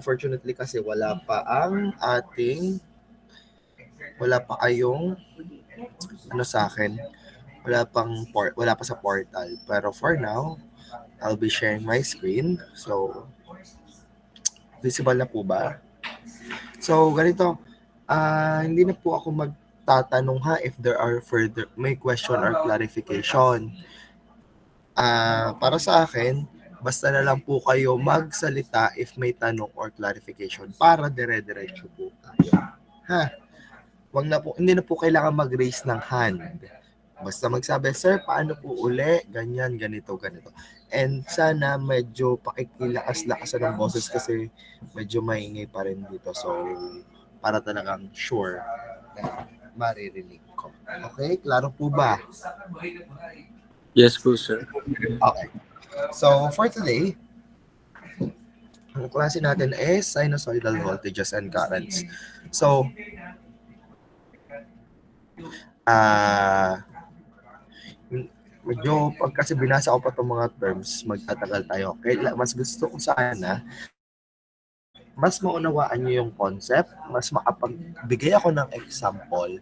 Unfortunately kasi wala pa kayong sa akin. Wala pa sa portal. Pero for now, I'll be sharing my screen. So, visible na po ba? So, ganito. Hindi na po ako magtatanong if there are may question or clarification. Para sa akin, basta na lang po kayo magsalita if may tanong or clarification para dire-diretso po tayo. Hindi na po kailangan mag-raise ng hand. Basta magsabi, sir, paano po uli? Ganyan, ganito. And sana medyo pakikilakas-lakasan ng boses kasi medyo maingay pa rin dito. So, para talagang sure na maririnig ko. Okay? Klaro po ba? Yes po, sir. Okay. So, for today, ang klase natin is sinusoidal voltages and currents. So, medyo pag kasi binasa ko pa itong mga terms, magtatagal tayo. Kaya mas gusto ko sana, mas maunawaan nyo yung concept, mas makapagbigay ako ng example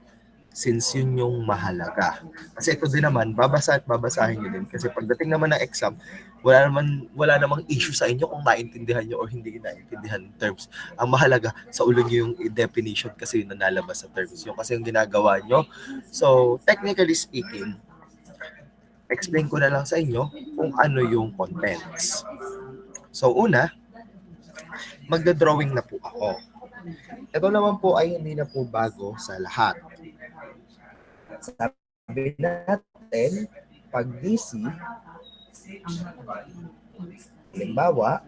since yun yung mahalaga. Kasi ito din naman, babasahin nyo din. Kasi pagdating naman ng exam, wala namang issue sa inyo kung naintindihan nyo o hindi naintindihan yung terms. Ang mahalaga, sa ulo nyo yung definition kasi yung nanalabas sa terms. Yung kasi yung ginagawa nyo. So, technically speaking, explain ko na lang sa inyo kung ano yung contents. So, una, magda-drawing na po ako. Ito naman po ay hindi na po bago sa lahat. Sabi natin, pag DC, halimbawa,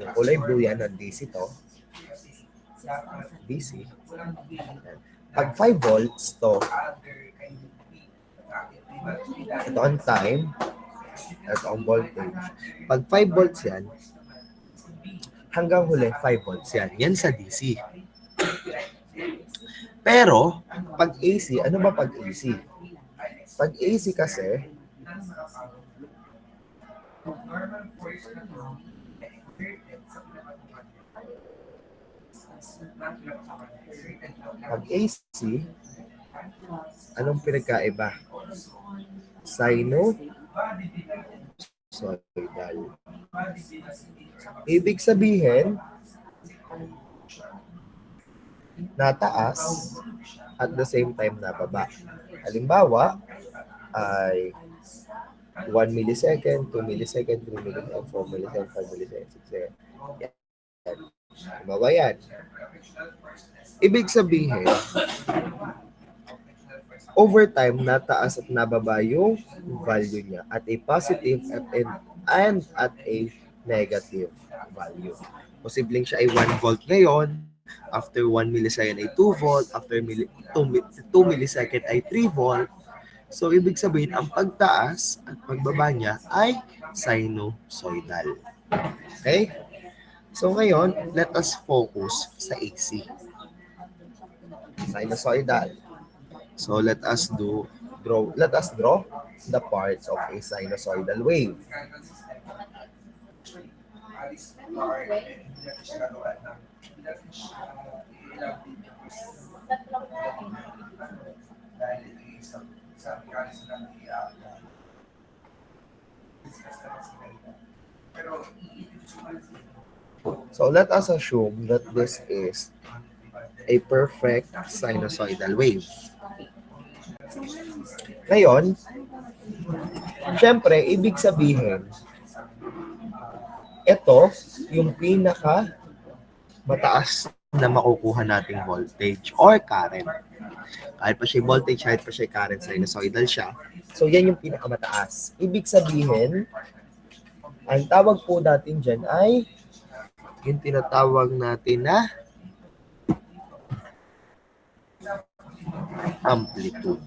yung kulay blue yan ng DC to, DC. Pag 5 volts to, ito ang time, ito ang voltage. Pag 5 volts yan, hanggang huli 5 volts yan. Yan sa DC. Pero, pag AC, ano ba pag AC? Pag AC kasi, pag AC, anong pinagkaiba? Sinusoidal. Ibig sabihin, nataas at the same time nababa. Halimbawa, ay 1 millisecond, 2 millisecond, 3 millisecond, 4 millisecond, 5 millisecond, 6 millisecond. Yan. Halimbawa yan. Ibig sabihin, over time, nataas at nababa yung value niya at a positive and at a negative value. Posibleng siya ay 1 volt ngayon, after 1 millisecond ay 2 volt, after 2 millisecond ay 3 volt. So, ibig sabihin, ang pagtaas at pagbaba niya ay sinusoidal. Okay? So, ngayon, let us focus sa AC. Sinusoidal. So, let us draw the parts of a sinusoidal wave. So let us assume that this is a perfect sinusoidal wave. Ngayon, syempre, ibig sabihin, ito yung pinaka mataas na makukuha nating voltage or current. Kahit pa siya voltage, kahit pa siya current, sinusoidal siya. So, yan yung pinakamataas. Ibig sabihin, ang tawag po natin dyan ay yung tinatawag natin na amplitude.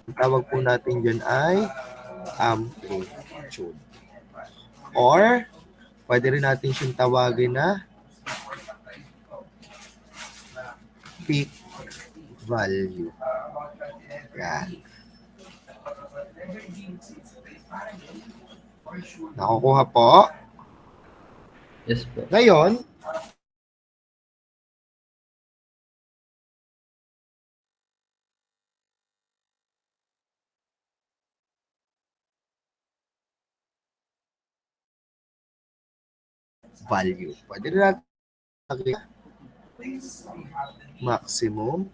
Ang tawag po natin dyan ay amplitude. Or, pwede rin natin siyang tawagin na peak value. Yan. Nakukuha po. Yes po. Ngayon, value. Pwede na natin maximum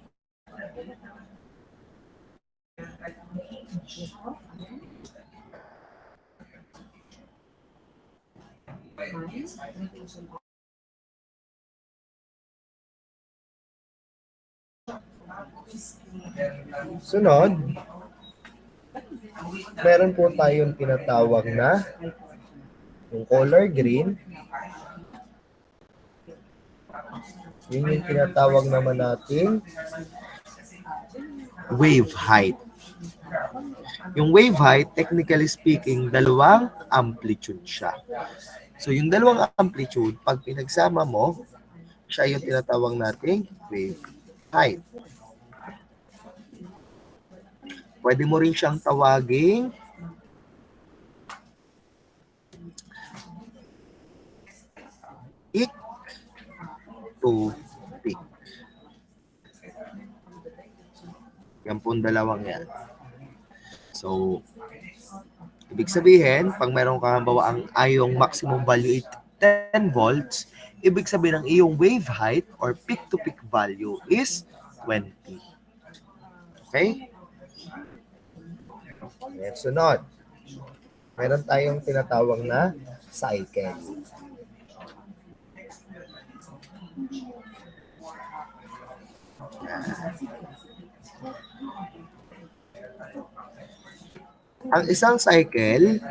sunod, meron po tayong tinatawag na yung color green. Yun yung tinatawag naman natin wave height. Yung wave height, technically speaking, dalawang amplitude siya. So yung dalawang amplitude, pag pinagsama mo, siya yung tinatawag nating wave height. Pwede mo rin siyang tawaging peak to peak. Yan po dalawang yan. So, ibig sabihin, pag meron ka halimbawa ang iyong maximum value is 10 volts, ibig sabihin ang iyong wave height or peak to peak value is 20. Okay? Yan, sunod. Meron tayong tinatawag na cycle. Ang isang cycle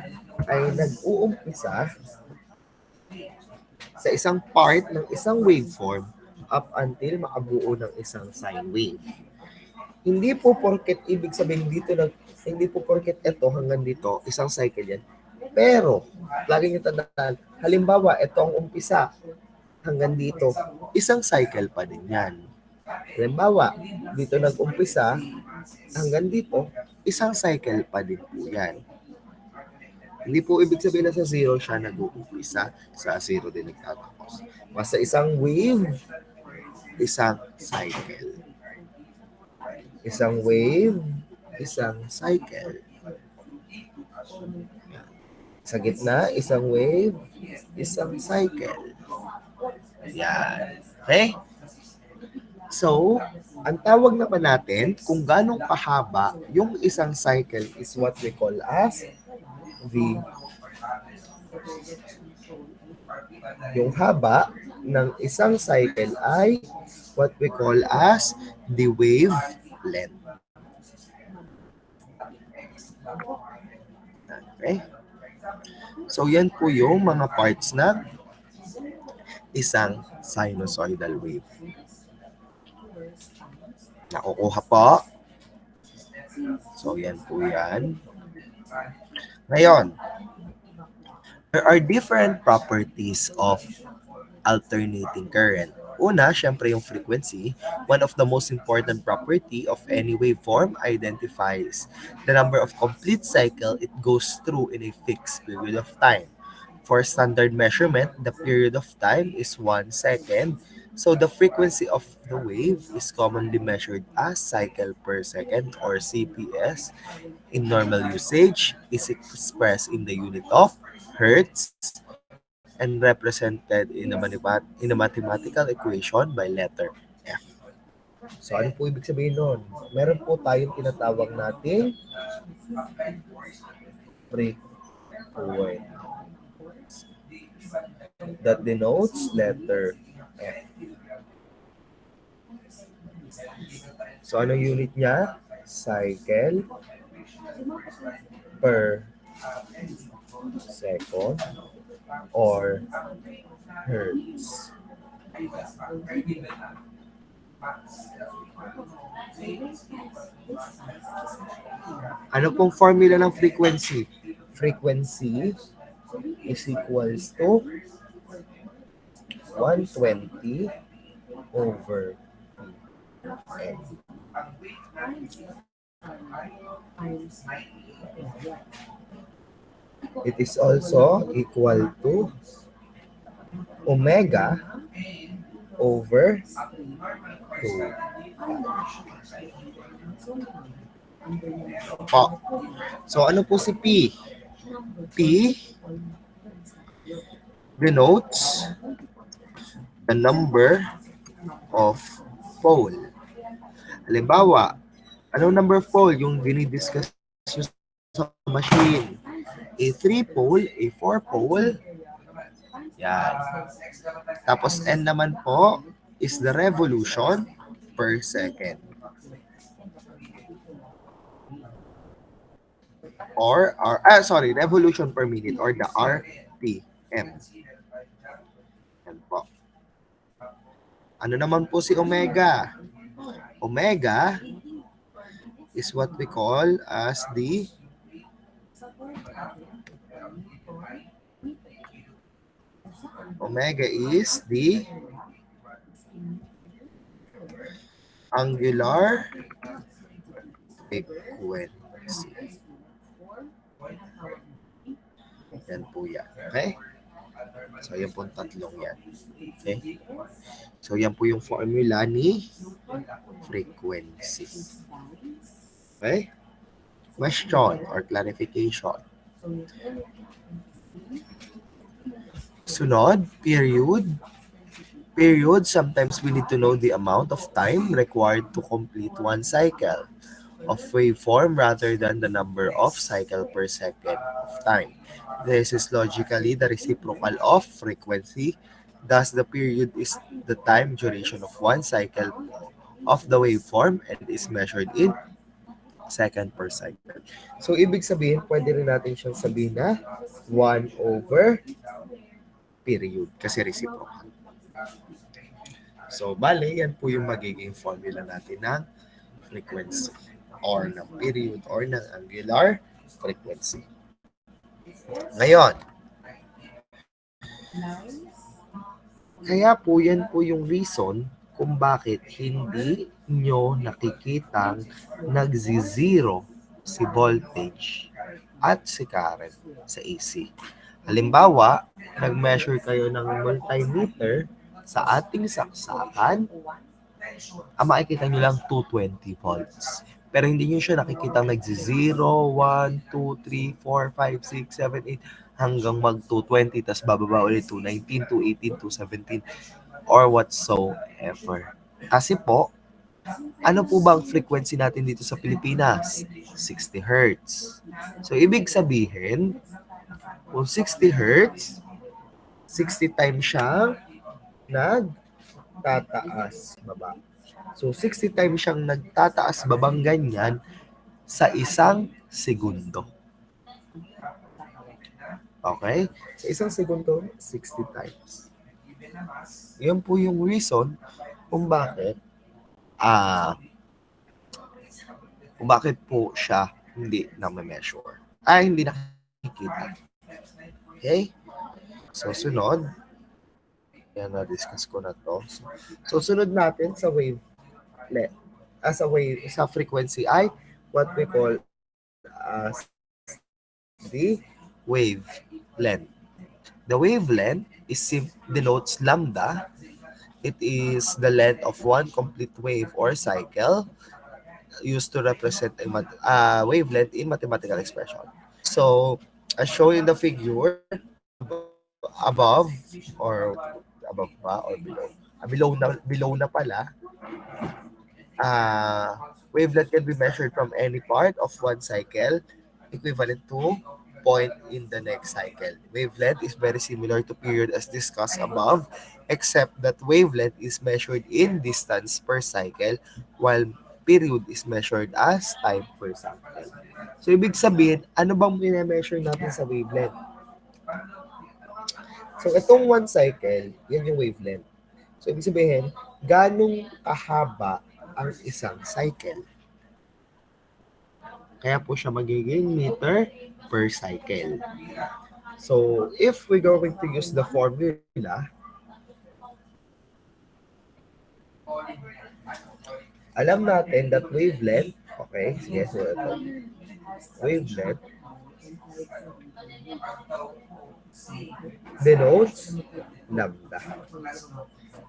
ay nag-uumpisa sa isang part ng isang waveform up until makabuo ng isang sine wave. Hindi po porket ibig sabihin dito hindi po porket ito hanggang dito, isang cycle yan. Pero, lagi niyo tandaan, halimbawa, ito ang umpisa hanggang dito, isang cycle pa din yan. Halimbawa, dito nag-umpisa hanggang dito, isang cycle pa din po yan. Hindi po ibig sabihin na sa zero siya nag-uumpisa, sa zero din nagtatapos. Basta isang wave, isang cycle. Isang wave, isang cycle. Sa gitna, isang wave, isang cycle. Yan. Okay? So, ang tawag naman natin kung ganong kahaba yung isang cycle is what we call as the yung haba ng isang cycle ay what we call as the wave length. Okay? So, yan po yung mga parts na isang sinusoidal wave. Nakukuha po? So, yan po yan. Ngayon, there are different properties of alternating current. Una, syempre yung frequency. One of the most important property of any waveform identifies the number of complete cycle it goes through in a fixed period of time. For standard measurement, the period of time is 1 second. So the frequency of the wave is commonly measured as cycle per second or CPS. In normal usage, is expressed in the unit of hertz and represented in a mathematical equation by letter F. So ano po ibig sabihin nun? Meron po tayong tinatawag nating frequency that denotes letter F. So ano unit niya? Cycle per second or hertz. Ano pong formula ng frequency? Frequency is equals to 120 over N. It is also equal to omega over 2. Po. So, ano po si P? P denotes the number of pole. Halimbawa, anong number of pole yung dinidiscuss nyo sa machine? A 3 pole, a 4 pole. Yan. Tapos N naman po is the revolution per second. Revolution per minute or the RPM. Yan po. Ano naman po si omega? Omega is what we call as the angular frequency. Yan po yan. Okay? So, yan po tatlong yan. Okay? So, yan po yung formula ni frequency. Okay? Question or clarification. Sunod, period. Period, sometimes we need to know the amount of time required to complete one cycle of waveform rather than the number of cycle per second of time. This is logically the reciprocal of frequency. Thus, the period is the time duration of one cycle of the waveform and is measured in second per cycle. So, ibig sabihin, pwede rin natin siyang sabihin na 1 over period kasi reciprocal. So, bale, yan po yung magiging formula natin ng frequency or ng period or ng angular frequency. Ngayon, kaya po yan po yung reason kung bakit hindi nyo nakikitang nagzi-zero si voltage at si current sa AC. Halimbawa, nag-measure kayo ng multimeter sa ating saksakan, makikita nyo lang 220 volts. Pero hindi nyo siya nakikita nagzi-0, 1, 2, 3, 4, 5, 6, 7, 8, hanggang mag-220, tas bababa ulit 219, 218, 217, or whatsoever. Kasi po, ano po ba ang frequency natin dito sa Pilipinas? 60 Hz. So, ibig sabihin, kung 60 Hz, 60 times siyang nagtataas baba. So, 60 times siyang nagtataas babang ganyan sa isang segundo. Okay? Sa isang segundo, 60 times. Yun po yung reason kung bakit po siya hindi na-measure. Hindi nakikita. Okay? So, sunod. Yan, na-discuss ko na to. So, sunod natin sa sa frequency ay what we call as the wavelength. The wavelength denotes lambda. It is the length of one complete wave or cycle used to represent a wavelength in mathematical expression. So, as shown in the figure, above ba or below? Below na pala. Wavelength can be measured from any part of one cycle equivalent to point in the next cycle. Wavelength is very similar to period as discussed above, except that wavelength is measured in distance per cycle while period is measured as time per cycle. So, ibig sabihin, ano bang i-measure natin sa wavelength? So, itong one cycle, yan yung wavelength. So, ibig sabihin, ganong kahaba ang isang cycle. Kaya po siya magiging meter per cycle. So, if we're going to use the formula, alam natin that wavelength, okay, sige, so ito. Wavelength denotes lambda.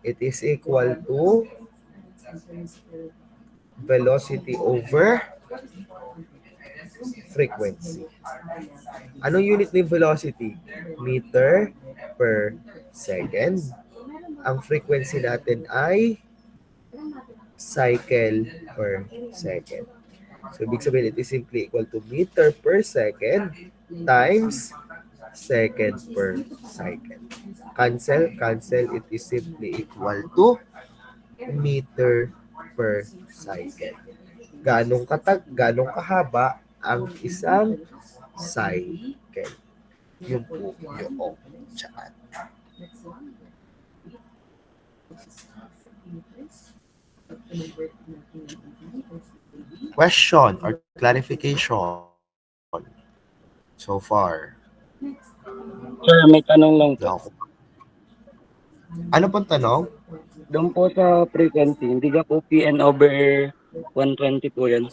It is equal to velocity over frequency. Anong unit ng velocity? Meter per second. Ang frequency natin ay cycle per second. So, ibig sabihin, it is simply equal to meter per second times second per cycle. Cancel, cancel, it is simply equal to meter per cycle. Ganong kahaba ang isang cycle. Yun po yung chat. Question or clarification so far? Sir, may tanong lang po. No. Ano pong tanong? Doon po sa frequency, hindi ka po PN over 120 po yan.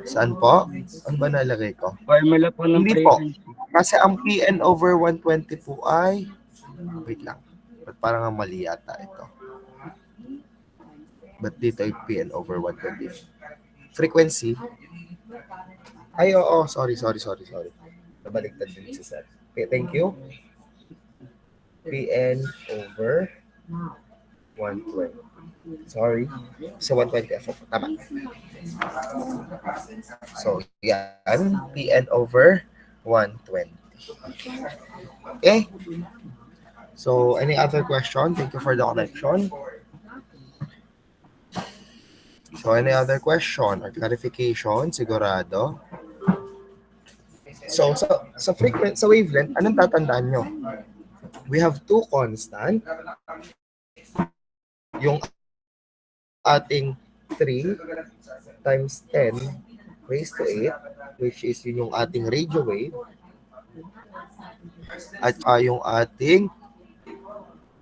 Saan po? Ano ba nalagay ko? Formula po ng Hindi po. frequency. Kasi ang PN over 120 po ay... Wait lang. Ba't parang ang mali yata ito? Ba't dito ay PN over 120? Frequency? Ay, oo. Sorry. Nabaliktad din si Sir. Okay, thank you. PN over 120. Sorry. So, 120 F. Tama. So, yan. PN over 120. Okay? So, any other question? Thank you for the connection. So, any other question or clarification? Sigurado? So, sa wavelength, anong tatandaan nyo? We have two constant. Yung ating 3 times 10 raised to 8, which is yun yung ating radio wave. At yung ating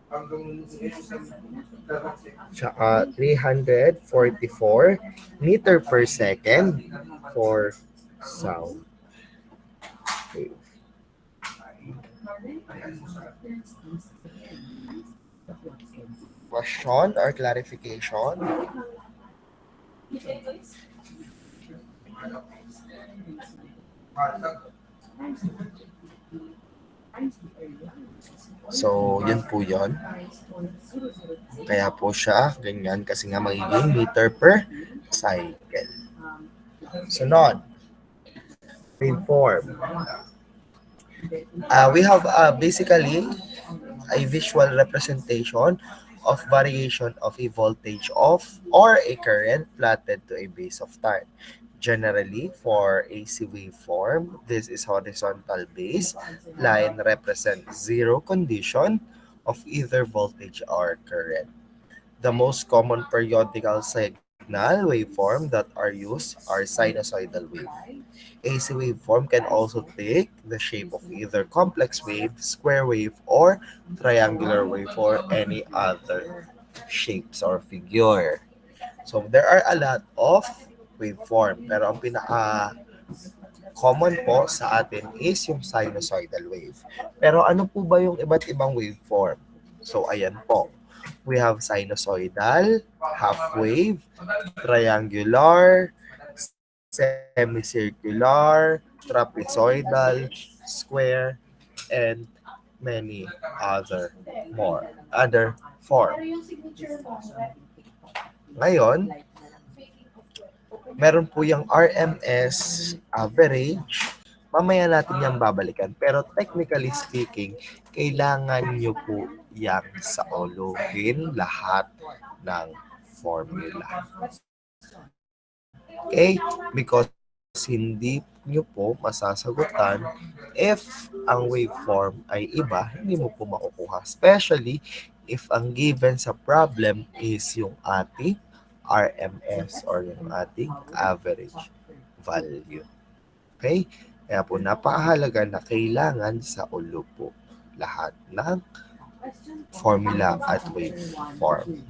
344 meter per second for sound wave. Question or clarification? So, yun po yun. Kaya po siya, ganyan, kasi nga magiging meter per cycle. Sunod, waveform. We have basically a visual representation of variation of a voltage of or a current plotted to a base of time. Generally, for AC waveform, this is horizontal base line represents zero condition of either voltage or current. The most common periodical signal waveform that are used are sinusoidal wave. AC waveform can also take the shape of either complex wave, square wave, or triangular wave, or any other shapes or figure. So there are a lot of waveform, pero ang pinaka-common po sa atin is yung sinusoidal wave. Pero ano po ba yung iba't ibang waveform? So ayan po. We have sinusoidal, half wave, triangular, semicircular, trapezoidal, square, and many other form. Ngayon, meron po yung RMS average. Mamaya natin yung babalikan. Pero technically speaking, kailangan nyo po yang sauluhin lahat ng formula. Okay? Because hindi nyo po masasagutan if ang waveform ay iba, hindi mo po makukuha. Especially if ang given sa problem is yung ating RMS or yung ating average value. Okay? Kaya po napakahalaga na kailangan sa ulo po lahat ng formula at waveform.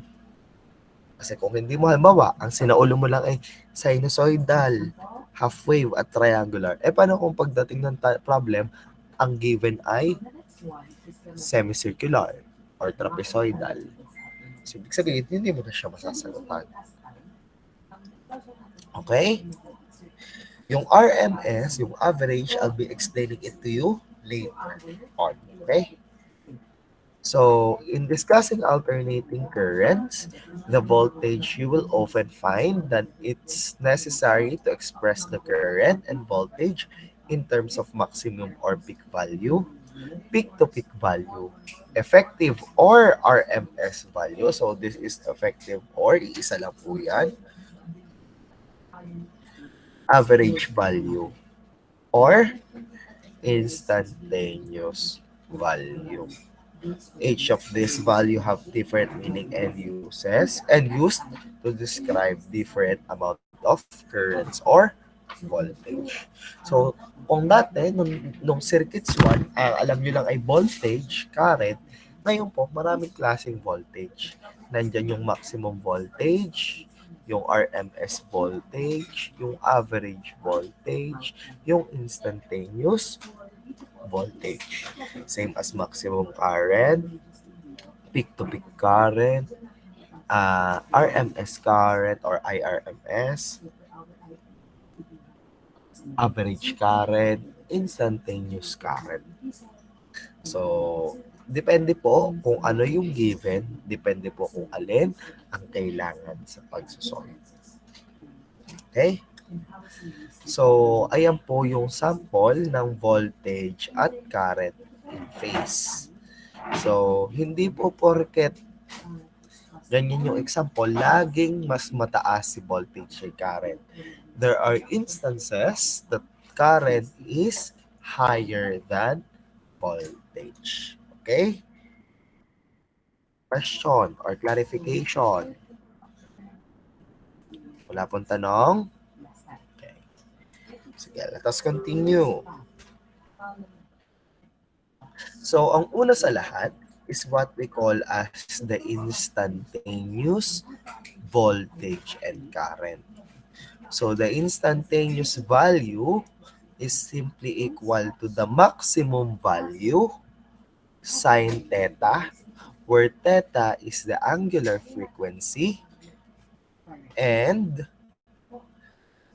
Kasi kung hindi mo halimbawa, ang sinaulo mo lang ay sinusoidal, half wave at triangular. Paano kung pagdating ng problem, ang given ay semicircular or trapezoidal? So, ibig sabihin, hindi mo na siya masasagutan. Okay? Yung RMS, yung average, I'll be explaining it to you later on. Okay? So, in discussing alternating currents, the voltage, you will often find that it's necessary to express the current and voltage in terms of maximum or peak to peak value, effective or RMS value. So, this is effective or iisa lang po yan, average value, or instantaneous value. Each of these value have different meaning and uses and used to describe different amount of currents or voltage. So, kung dati, nung circuits 1, alam nyo lang ay voltage, current, ngayon po, maraming klaseng voltage. Nandyan yung maximum voltage, yung RMS voltage, yung average voltage, yung instantaneous voltage. Same as maximum current, peak-to-peak current, RMS current or IRMS, average current, instantaneous current. So, depende po kung ano yung given, depende po kung alin ang kailangan sa pagsusolve. Okay? So, ayan po yung sample ng voltage at current in phase. So, hindi po porket ganyan yung example, laging mas mataas si voltage ay current. There are instances that current is higher than voltage. Okay? Question or clarification? Wala pong tanong? Okay. Sige, let us continue. So, ang una sa lahat is what we call as the instantaneous voltage and current. So, the instantaneous value is simply equal to the maximum value sine theta, where theta is the angular frequency, and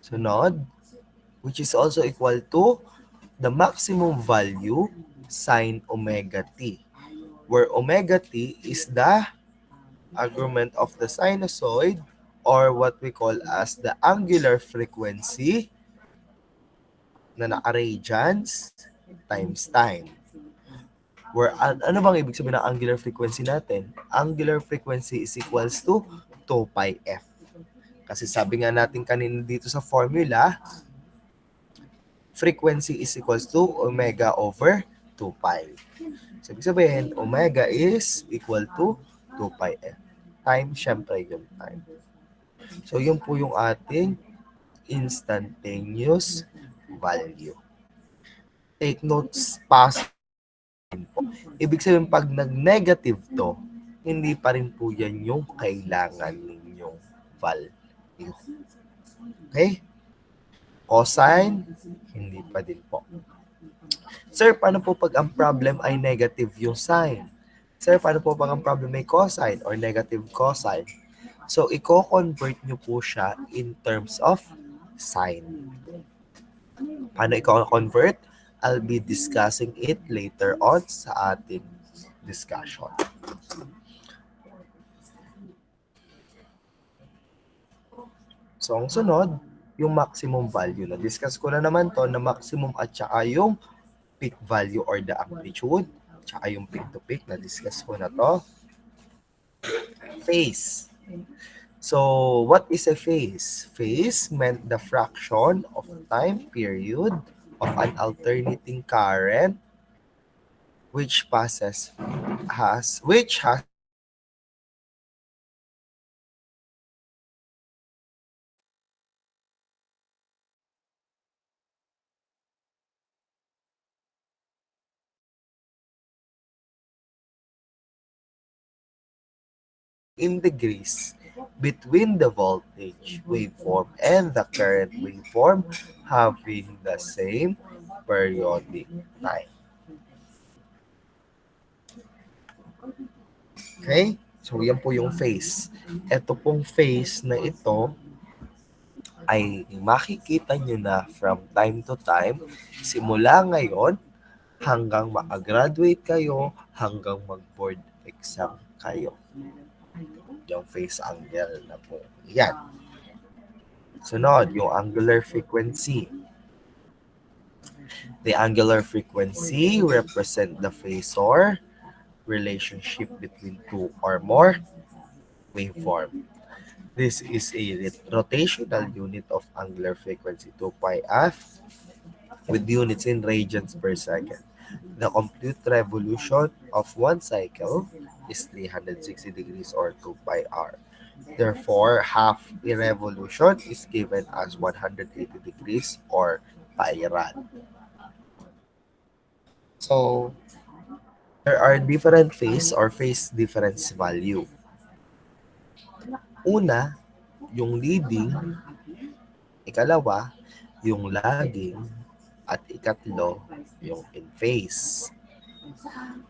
sunod, which is also equal to the maximum value sine omega t, where omega t is the argument of the sinusoid or what we call as the angular frequency na naka-radians times time. Where ano bang ibig sabihin ng angular frequency natin? Angular frequency is equals to 2 pi f. Kasi sabi nga natin kanina dito sa formula, frequency is equals to omega over 2 pi. So, ibig sabihin, omega is equal to 2 pi f. Time, syempre yung time. So, yun po yung ating instantaneous value. Take notes, pass po. Ibig sabihin, pag nag-negative to, hindi pa rin po yan yung kailangan ninyong value. Okay? Cosine, hindi pa din po. Sir, paano po pag ang problem ay negative yung sign? Sir, paano po pag ang problem ay cosine or negative cosine? So, i-convert nyo po siya in terms of sign. Paano i-convert? I'll be discussing it later on sa ating discussion. So, ang sunod, yung maximum value. Na-discuss ko na naman to na maximum at saka yung peak value or the amplitude, tsaka yung peak to peak, na-discuss ko na to. Phase. So, what is a phase? Phase meant the fraction of time period of an alternating current which has in degrees between the voltage waveform and the current waveform having the same periodic time. Okay? So, yan po yung phase. Ito pong phase na ito ay makikita nyo na from time to time, simula ngayon hanggang makagraduate kayo, hanggang mag-board exam kayo. Yung phase angle na po. Yan. Sunod, yung angular frequency. The angular frequency represent the phasor relationship between two or more waveform. This is a rotational unit of angular frequency 2 pi f with units in radians per second. The complete revolution of one cycle is 360 degrees or 2 pi r. Therefore, half a revolution is given as 180 degrees or pi rad. So, there are different phase or phase difference value. Una, yung leading. Ikalawa, yung lagging. At ikatlo, yung in phase.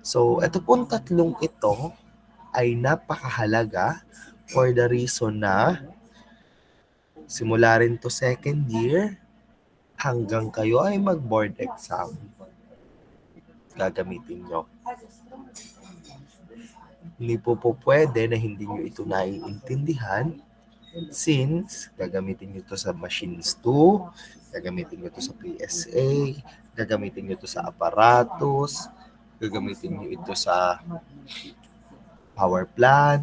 So, ito pong tatlong ito ay napakahalaga for the reason na simula rin to second year hanggang kayo ay mag-board exam, gagamitin nyo. Hindi po pwede na hindi nyo ito naiintindihan since gagamitin nyo ito sa machines 2, gagamitin nyo ito sa PSA, gagamitin nyo ito sa aparatus, gagamitin nyo ito sa power plant,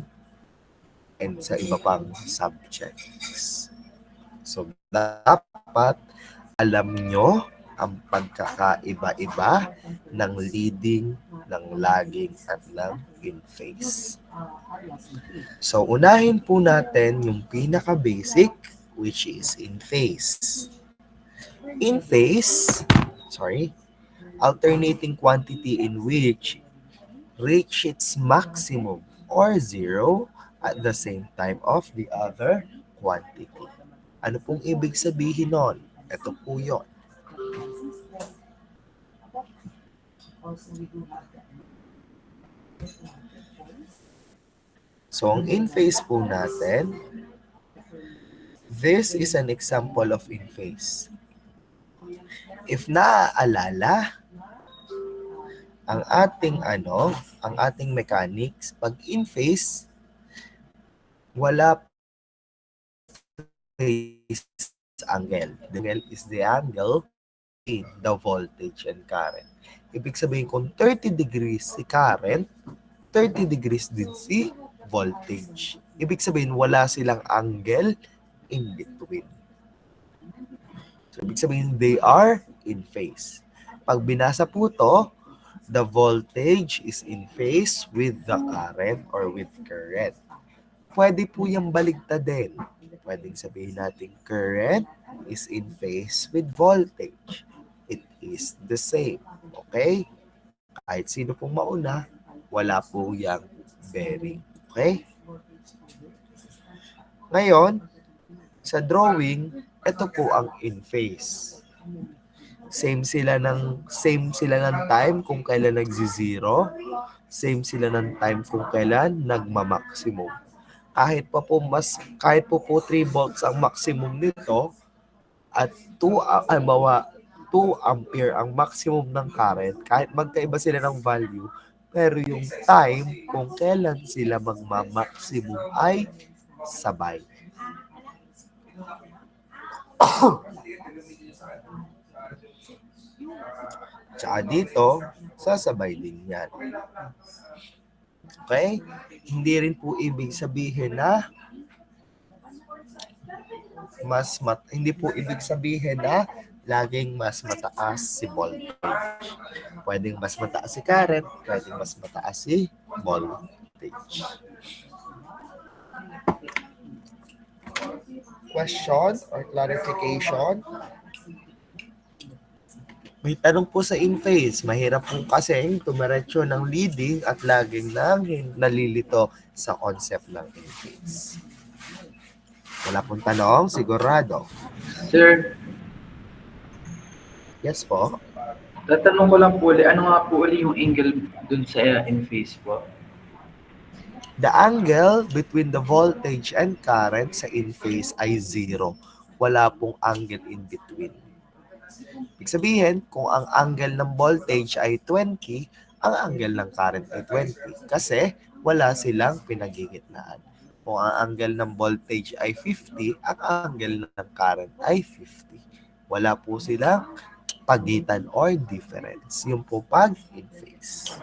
and sa iba pang subjects. So, dapat alam nyo ang pagkakaiba-iba ng leading, ng lagging, at ng in phase. So, unahin po natin yung pinaka-basic, which is in phase. In phase, alternating quantity in which reach its maximum or zero at the same time of the other quantity. Ano pong ibig sabihin nun? Ito po yun. So, ang in-phase po natin, this is an example of in-phase. If naaalala, ang ating mechanics, pag in-phase, wala phase angle. The angle is the angle in the voltage and current. Ibig sabihin kung 30 degrees si current, 30 degrees din si voltage. Ibig sabihin wala silang angle in between. So, ibig sabihin they are in phase. Pag binasa po to, the voltage is in phase with the current or with current. Pwede po yung baligtadin. Pwedeng sabihin natin current is in phase with voltage. It is the same. Okay? Kahit sino pong mauna, wala po yung bearing. Okay? Ngayon, sa drawing, ito po ang in phase. Same sila ng time kung kailan nagzi-zero. Same sila ng time kung kailan nagma-maximum. Kahit po 3 volts ang maximum nito at 2 ampere ang maximum ng current, kahit magkaiba sila ng value, pero yung time kung kailan sila magma-maximum ay sabay. Tsaka dito, sasabay din yan. Okay? Hindi rin po ibig sabihin na laging mas mataas si voltage. Pwedeng mas mataas si current, pwedeng mas mataas si voltage. Question or clarification? May tanong po sa in-phase. Mahirap po kasi tumiretso ng leading at laging nang nalilito sa concept ng in-phase. Wala pong tanong, sigurado. Sir, Yes po. tatanong ko lang po ulit, ano nga po ulit yung angle dun sa in-phase po? The angle between the voltage and current sa in-phase ay 0. Wala pong angle in between. Ibig sabihin, kung ang angle ng voltage ay 20, ang angle ng current ay 20. Kasi wala silang pinagigitnaan. Kung ang angle ng voltage ay 50, ang angle ng current ay 50. Wala po silang pagitan or difference. Yung po pag in-phase.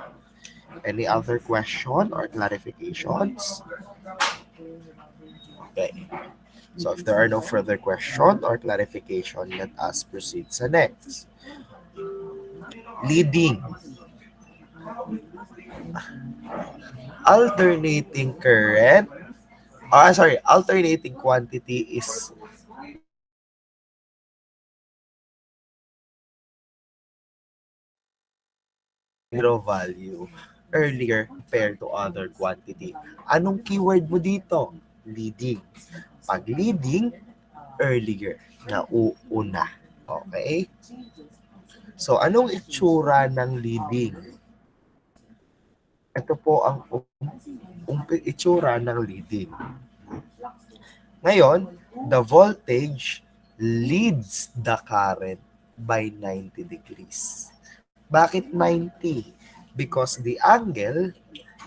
Any other question or clarifications? Okay. So if there are no further question or clarification, let us proceed sa next. Leading. Alternating current. Alternating quantity is zero value earlier compared to other quantity. Anong keyword mo dito? Leading. Pag leading, earlier, nauuna. Okay? So, anong itsura ng leading? Ito po ang itsura ng leading. Ngayon, the voltage leads the current by 90 degrees. Bakit 90? Because the angle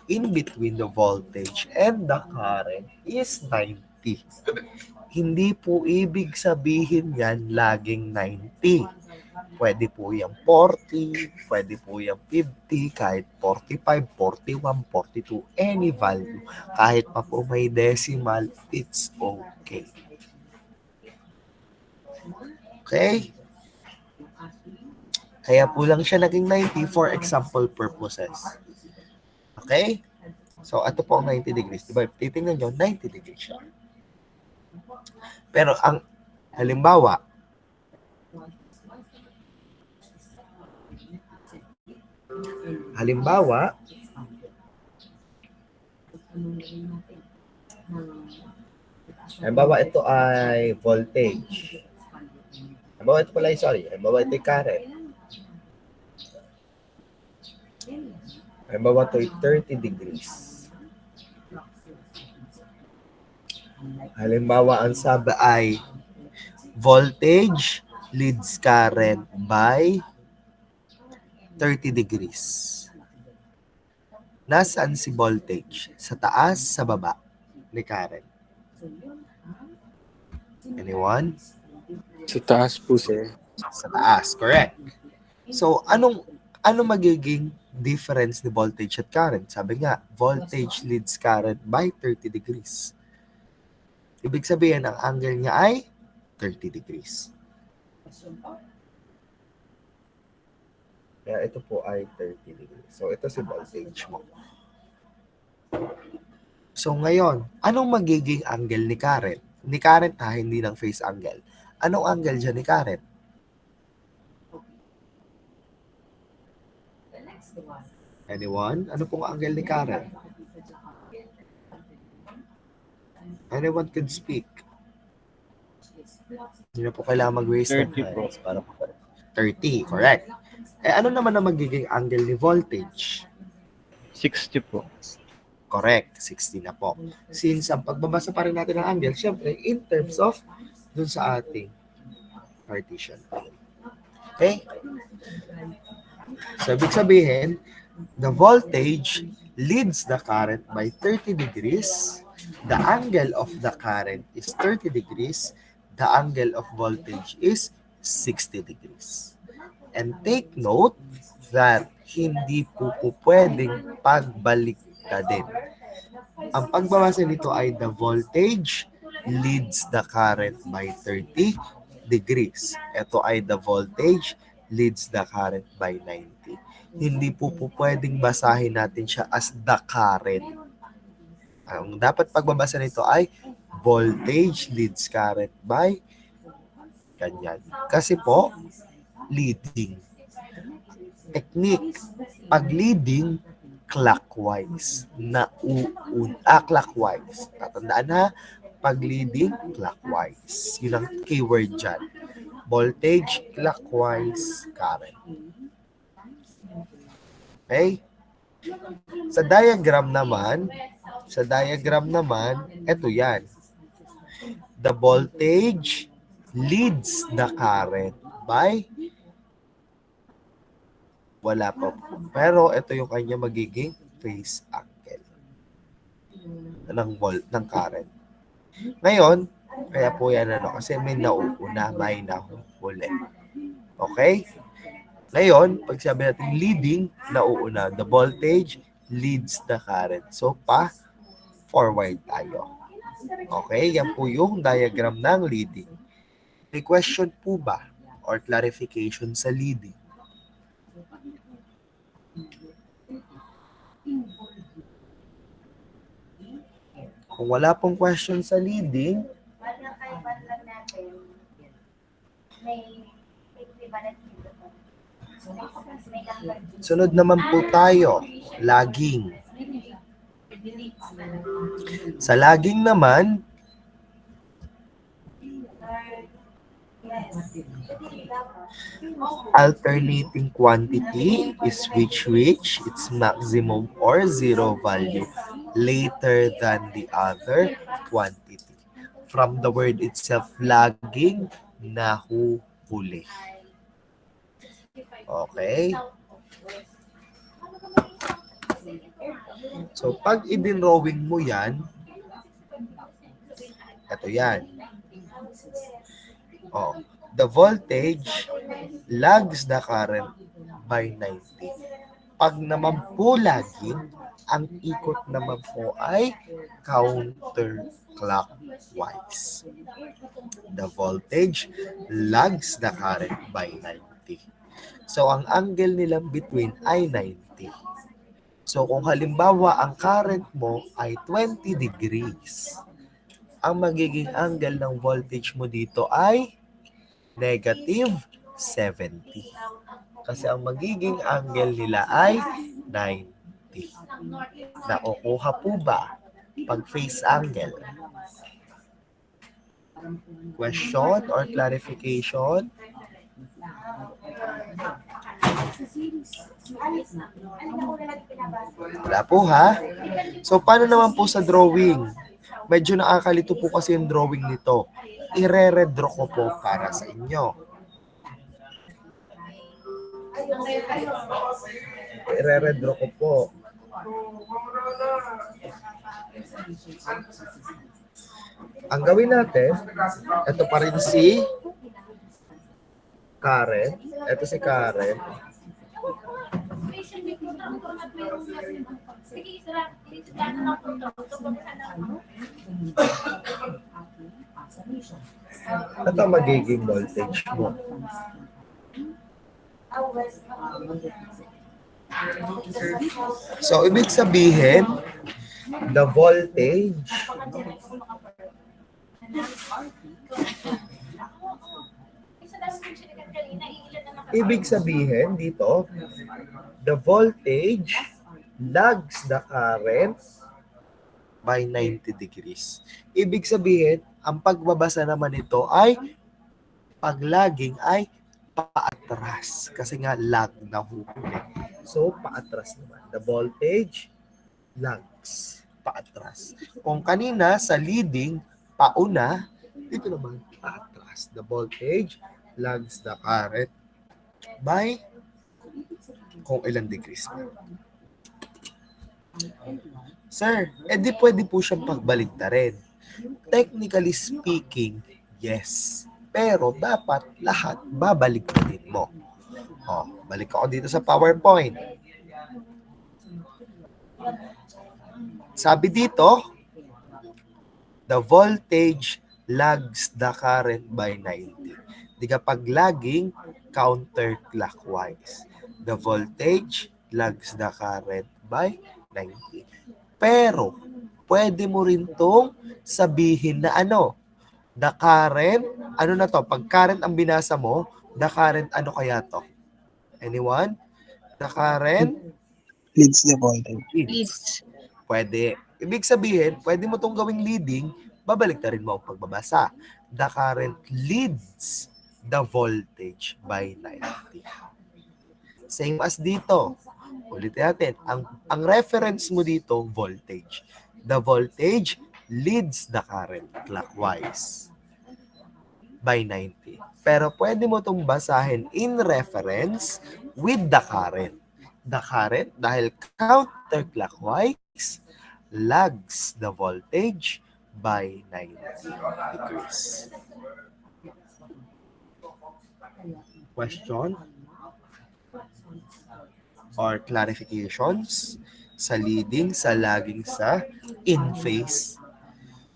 in between the voltage and the current is 90. Hindi po ibig sabihin yan laging 90. Pwede po yung 40, pwede po yung 50, kahit 45, 41, 42, any value. Kahit pa po may decimal, it's okay. Okay? Kaya po lang siya naging 90 for example purposes. Okay? So, ito po ang 90 degrees. Diba? Titingnan nyo, 90 degrees siya. Pero ang halimbawa, ito ay voltage. Halimbawa ito ay current. Halimbawa ito ay 30 degrees. Halimbawa, ang sabi ay voltage leads current by 30 degrees. Nasaan si voltage? Sa taas, sa baba ni current? Anyone? Sa taas po, sir. Sa taas, correct. So, ano magiging difference ni voltage at current? Sabi nga, voltage leads current by 30 degrees. Ibig sabihin, ang angle niya ay 30 degrees. Kaya ito po ay 30 degrees. So, ito si voltage mo. So, ngayon, anong magiging angle ni current? Ni current hindi ng phase angle. Anong angle dyan ni current? Anyone? Ano pong angle ni current? Anyone can speak. Hindi na po kailangan mag-raise ng 30 po. hands. Para po 30, correct. Ano naman ang magiging angle ni voltage? 60 po. Correct, 60 na po. Since ang pagbabasa pa rin natin ng angle, syempre, in terms of dun sa ating partition. Okay? So, ibig sabihin, the voltage leads the current by 30 degrees. The angle of the current is 30 degrees. The angle of voltage is 60 degrees. And take note that hindi po pwedeng pagbaliktarin. Ang pagbabasa nito ay the voltage leads the current by 30 degrees. Ito ay the voltage leads the current by 90. Hindi po pwedeng basahin natin siya as the current. Ang dapat pagbabasa nito ay voltage leads current by ganyan. Kasi po, leading. Technique. Pag leading, clockwise. Clockwise. Tatandaan ha, Pag leading, clockwise. Yun ang keyword dyan. Voltage, clockwise, current. Okay? Sa diagram naman, eto yan. The voltage leads the current by wala pa po. Pero ito yung kanya magiging phase angle ng current. Ngayon, kaya po yan kasi may nauuna, may nahuli. Okay? Ngayon, pag sabi natin leading, nauuna. The voltage leads the current. So, forward tayo. Okay? Yan po yung diagram ng leading. May question po ba or clarification sa leading? Kung wala pong question sa leading, sunod naman po tayo, lagging. Sa lagging naman, alternating quantity is which its maximum or zero value later than the other quantity. From the word itself, lagging, nahuhuli. Okay? So, pag i-drawing mo yan, ito yan. The voltage lags the current by 90. Pag naman po lagging, ang ikot naman po ay counterclockwise. The voltage lags the current by 90. So, ang angle nilang between ay 90. So, kung halimbawa ang current mo ay 20 degrees, ang magiging angle ng voltage mo dito ay negative 70. Kasi ang magiging angle nila ay 90. Nakukuha po ba pag phase angle? Question or clarification? Wala po ha? So, paano naman po sa drawing? Medyo nakakalito po kasi yung drawing nito. I-re-redraw ko po para sa inyo. I-re-redraw ko po. Ang gawin natin, ito pa rin si Karen. Ito si Karen. Ito magiging voltage mo. So, ibig sabihin, the voltage dito, the voltage lags the current by 90 degrees. Ibig sabihin, ang pagbabasa naman nito ay pag lagging ay paatras. Kasi nga lag na huli. So, paatras naman. The voltage lags. Paatras. Kung kanina sa leading, pauna, dito naman paatras. The voltage lags the current by kung ilang degrees. Sir, edi pwede po siyang pagbaligtarin. Technically speaking, yes. Pero dapat lahat babaligtarin mo. Balik ako dito sa PowerPoint. Sabi dito, the voltage lags the current by 90. Di kapag lagging, counterclockwise. The voltage lags the current by 90. Pero, pwede mo rin tong sabihin na the current, pag current ang binasa mo, the current kaya to? Anyone? The current? Leads the voltage. Leads. Pwede. Ibig sabihin, pwede mo tong gawing leading, Babalik rin mo ang pagbabasa. The current leads the voltage by 90. Same as dito. Ulitin natin. Ang reference mo dito, voltage. The voltage leads the current clockwise by 90. Pero pwede mo itong basahin in reference with the current. The current, dahil counterclockwise, lags the voltage by 90 degrees. Question or clarifications sa leading, sa lagging, sa in-phase?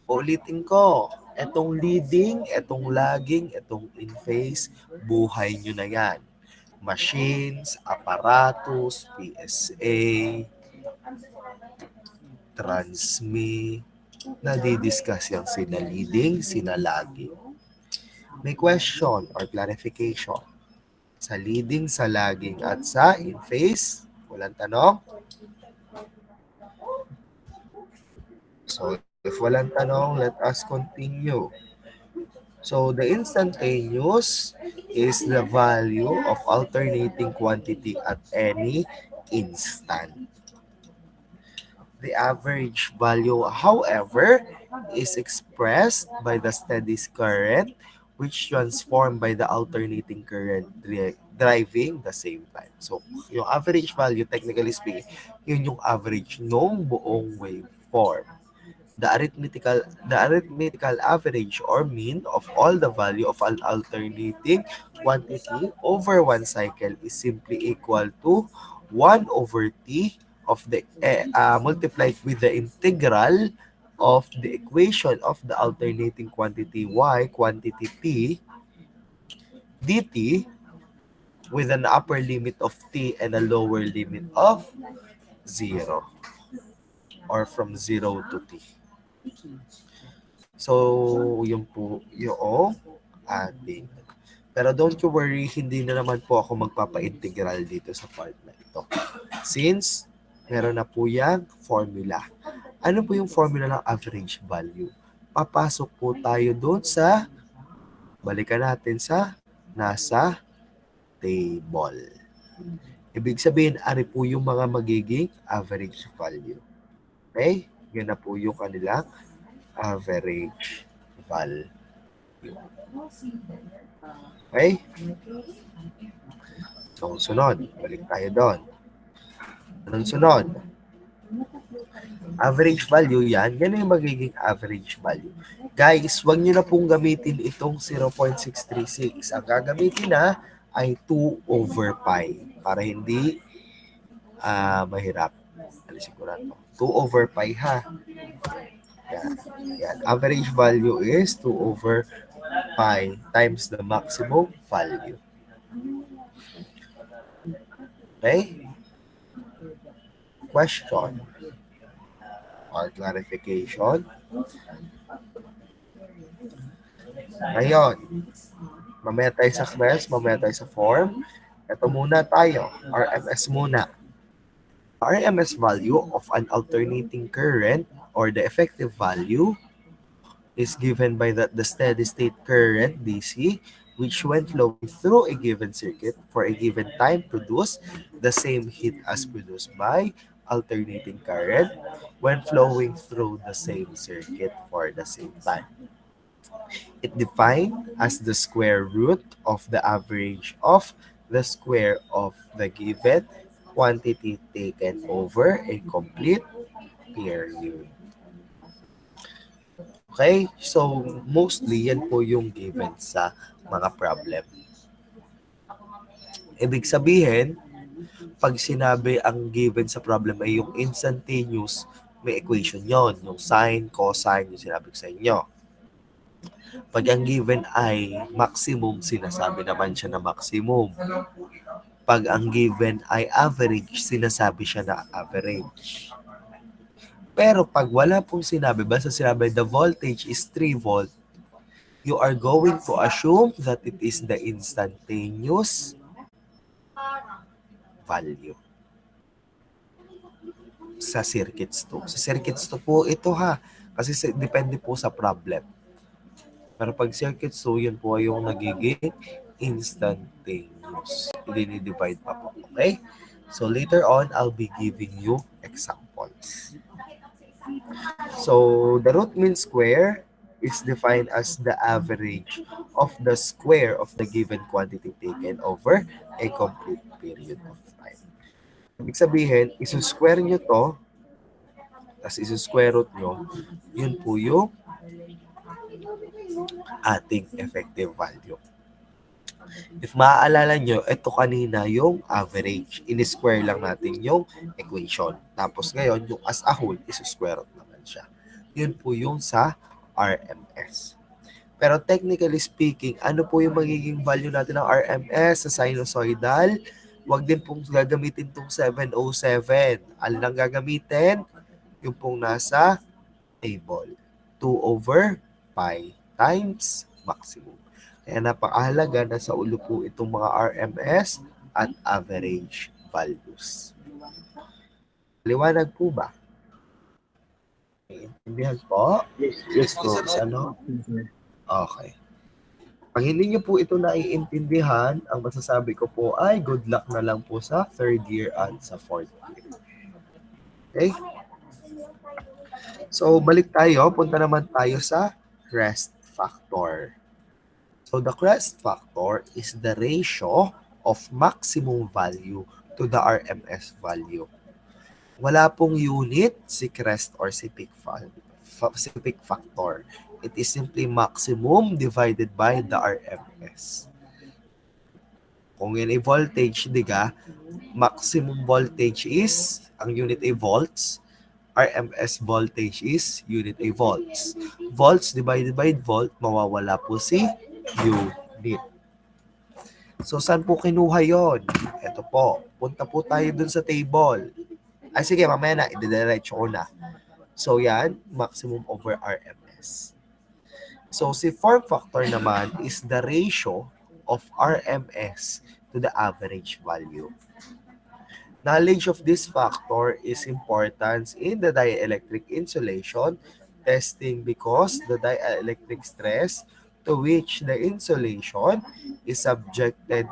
Ulitin ko, etong leading, etong lagging, etong in-phase, buhay nyo na yan. Machines, aparatus, PSA, transmit, nadidiscuss yung sina leading, sina lagging. May question or clarification sa leading, sa lagging, at sa in-phase? Walang tanong? So, if walang tanong, let us continue. So, the instantaneous is the value of alternating quantity at any instant. The average value, however, is expressed by the steady current which transformed by the alternating current driving the same time. So, yung average value, technically speaking, yun yung average ng buong waveform. The arithmetical average or mean of all the value of an alternating quantity over one cycle is simply equal to 1 over t of the multiplied with the integral of the equation of the alternating quantity y, quantity t, dt, with an upper limit of t and a lower limit of 0, or from 0 to t. So, yun po yung ating. Pero don't you worry, hindi na naman po ako magpapa-integral dito sa part na ito. Since, meron na po yung formula. Ano po yung formula ng average value? Papasok po tayo doon sa, balikan natin sa, nasa table. Ibig sabihin, ari po yung mga magiging average value. Okay? Yan na po yung kanilang average value. Okay? So, sunod. Balik tayo doon. Anong sunod? Average value yan. Yan yung magiging average value. Guys, huwag nyo na pong gamitin itong 0.636. Ang gagamitin na ay 2 over pi. Para hindi mahirap. Alisin ko na ito. 2 over pi ha. Yan. Yan. Average value is 2 over pi times the maximum value. Okay? Question or clarification? Ngayon, mamaya tayo sa class, mamaya tayo sa form. Ito muna tayo, RMS muna. RMS value of an alternating current or the effective value is given by the steady state current DC, which when flowing through a given circuit for a given time produce the same heat as produced by alternating current when flowing through the same circuit for the same time. It defined as the square root of the average of the square of the given quantity taken over a complete period. Okay? So, mostly, yan po yung given sa mga problem. Ibig sabihin, pag sinabi ang given sa problem ay yung instantaneous, may equation yon, yung sine, cosine, yung sinabi ko sa inyo. Pag ang given ay maximum, sinasabi naman siya na maximum. Pag ang given ay average, sinasabi siya na average. Pero pag wala pong sinabi, basta sinabi the voltage is 3 volt, you are going to assume that it is the instantaneous value. sa circuits 2. Sa circuits 2 po ito ha. Kasi depende po sa problem. Pero pag circuits 2, yun po yung nagiging instantaneous. Dinidivide pa po. Okay? So later on, I'll be giving you examples. So the root mean square is defined as the average of the square of the given quantity taken over a complete period of time. Ibig sabihin, isusquare nyo to, tapos isusquare root nyo, yun po yung ating effective value. If maaalala nyo, ito kanina yung average. In-square lang natin yung equation. Tapos ngayon, yung as a whole, isusquare root naman siya. Yun po yung sa RMS. Pero technically speaking, ano po yung magiging value natin ng RMS sa sinusoidal? Huwag din pong gagamitin itong 707. Alin ang gagamitin? Yung pong nasa table. 2 over pi times maximum. Kaya napakahalaga na sa ulo po itong mga RMS at average values. Liwanag po ba? Intindihan po? Yes po. Ano? Okay. Pag hindi niyo po ito naiintindihan, ang masasabi ko po ay good luck na lang po sa third year at sa fourth year. Okay? So, balik tayo. Punta naman tayo sa crest factor. So, the crest factor is the ratio of maximum value to the RMS value. Wala pong unit si crest or si peak factor. It is simply maximum divided by the RMS. Kung yun ay voltage, diga, maximum voltage is, ang unit ay volts, RMS voltage is unit ay volts. Volts divided by volt, mawawala po si unit. So, saan po kinuha yon? Ito po, punta po tayo dun sa table. Ay, sige, mamaya na, idediretso ko na. So, yan, maximum over RMS. So, si form factor naman is the ratio of RMS to the average value. Knowledge of this factor is important in the dielectric insulation testing because the dielectric stress to which the insulation is subjected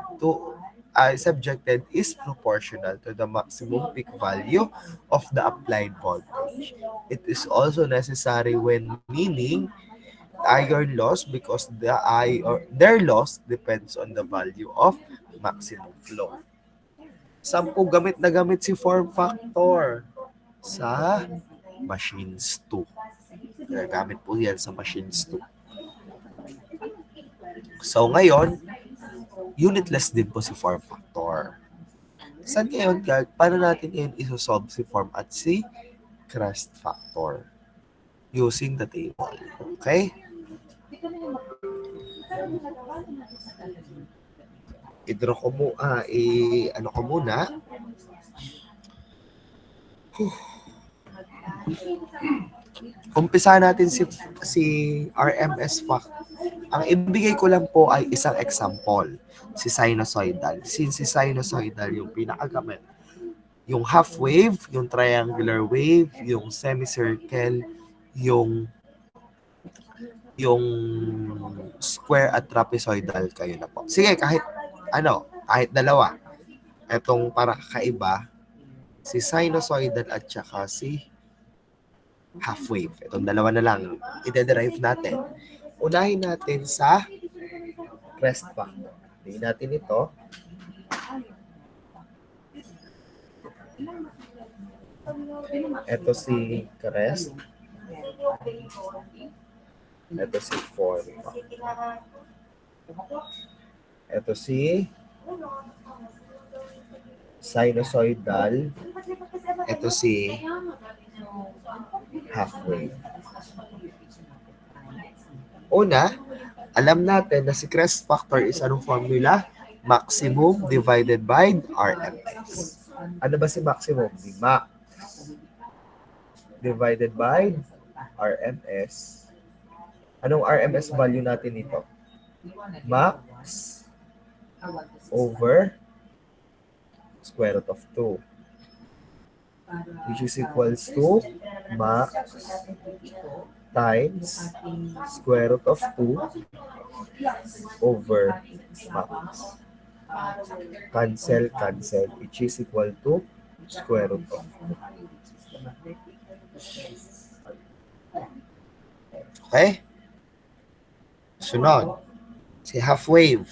is proportional to the maximum peak value of the applied voltage. It is also necessary when meaning iron loss because their loss depends on the value of maximum flow. Saan po gamit na gamit si form factor? Sa machines 2. Gamit po yan sa machines 2. So ngayon, unitless din po si form factor. Saan ngayon, paano natin ngayon isosolve si form at si crest factor? Using the table. Okay? I-draw ko ano ko muna. Umpisa natin si RMS factor. Ang ibigay ko lang po ay isang example, si sinusoidal. Since si sinusoidal yung pinakagamit, yung half wave, yung triangular wave, yung semicircle, yung square at trapezoidal, kayo na po. Sige, kahit dalawa. Etong para kakaiba, si sinusoidal at saka si half wave. Itong dalawa na lang, ide-derive natin. Unahin natin sa crest factor. Tingnan natin ito. Ito si crest. Ito si form factor. Ito si sinusoidal. Ito si half wave. Una, alam natin na si crest factor is anong formula? Maximum divided by RMS. Ano ba si maximum? Di max divided by RMS. Anong RMS value natin dito? Max over square root of 2. which is equals to max times square root of 2 over max. Cancel, which is equal to square root of 2. Okay? Sunod, si half wave.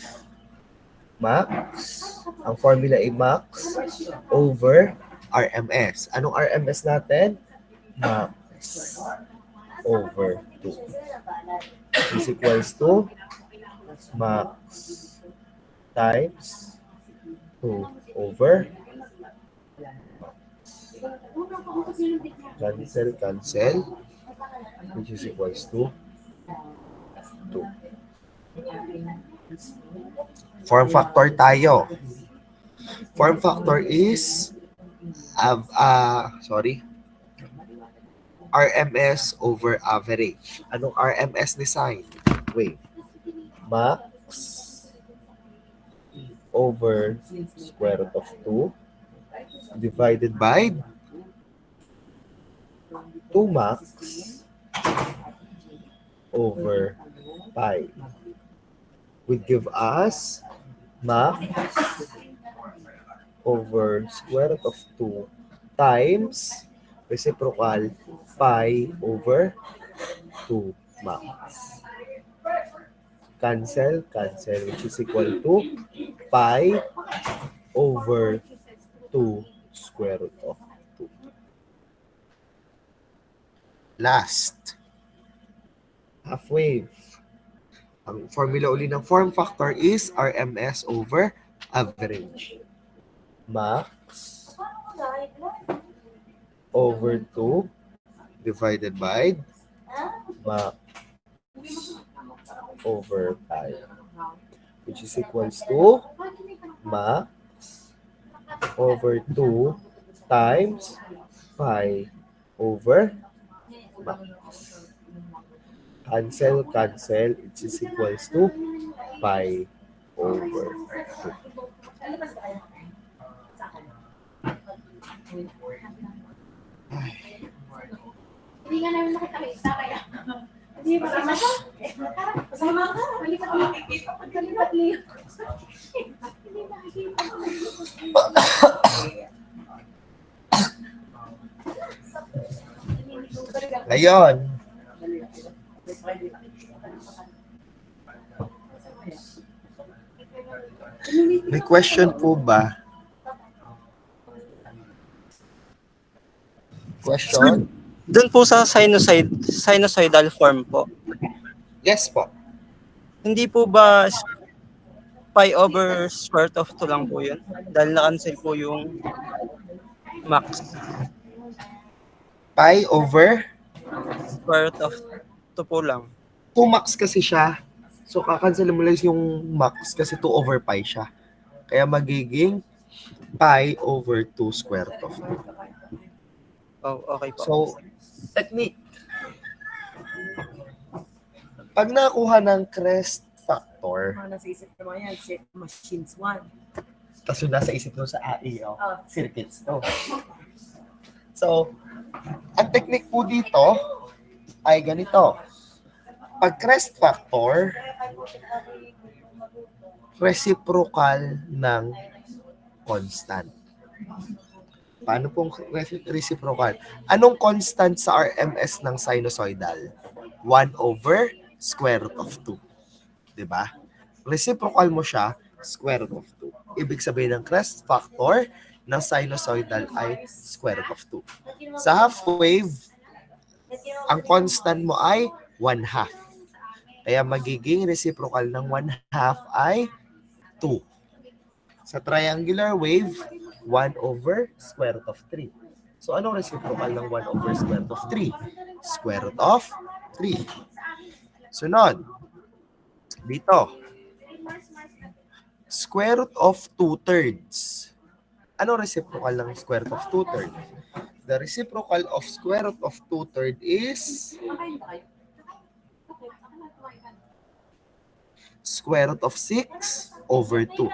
Max, ang formula ay max over RMS. Anong RMS natin? Max over 2 is equals to max times 2 over cancel, which is equals to 2. Form factor tayo. Form factor is RMS over average. Anong RMS ni sine wave? Max over square root of 2 divided by 2 max over pi would give us max over square root of 2 times reciprocal pi over 2 max. Cancel, which is equal to pi over 2 square root of 2. Last, half wave. Ang formula uli ng form factor is RMS over average. Max over 2 divided by max over pi, which is equals to max over 2 times pi over max. Cancel, which is equals to pi over 2. Hindi nga namin nakita kaya. Hindi ba kasama ka? Kasama ka? Hindi ka makikita. Pagkalipat niyo. Hindi nakikita. Ngayon, may question po ba? Question? Doon po sa sinusoidal form po. Yes po. Hindi po ba pi over square root of 2 lang po yun? Dahil na-cancel po yung max. Pi over Square root of 2 po lang. 2 max kasi siya. So, kakancel mo lang yung max kasi 2 over pi siya. Kaya magiging pi over 2 square root of 2. Oh, okay po. So, technique. Pag nakuha ng crest factor, Mga nasa isip mo yan, set machines 1. tapos yung nasa isip mo sa AI, Oh. circuits to. So, ang technique po dito ay ganito. Pag crest factor, reciprocal ng constant. Paano pong reciprocal? Anong constant sa RMS ng sinusoidal? 1 over square root of 2. Diba? Reciprocal mo siya, square root of 2. Ibig sabihin ng crest factor ng sinusoidal ay square root of 2. Sa half wave, ang constant mo ay 1/2. Kaya magiging reciprocal ng 1/2 ay 2. Sa triangular wave, 1 over square root of 3. So, anong reciprocal ng 1 over square root of 3? Square root of 3. Sunod. Dito. Square root of 2/3. Anong reciprocal ng square root of 2/3? The reciprocal of square root of 2/3 is square root of 6 over 2.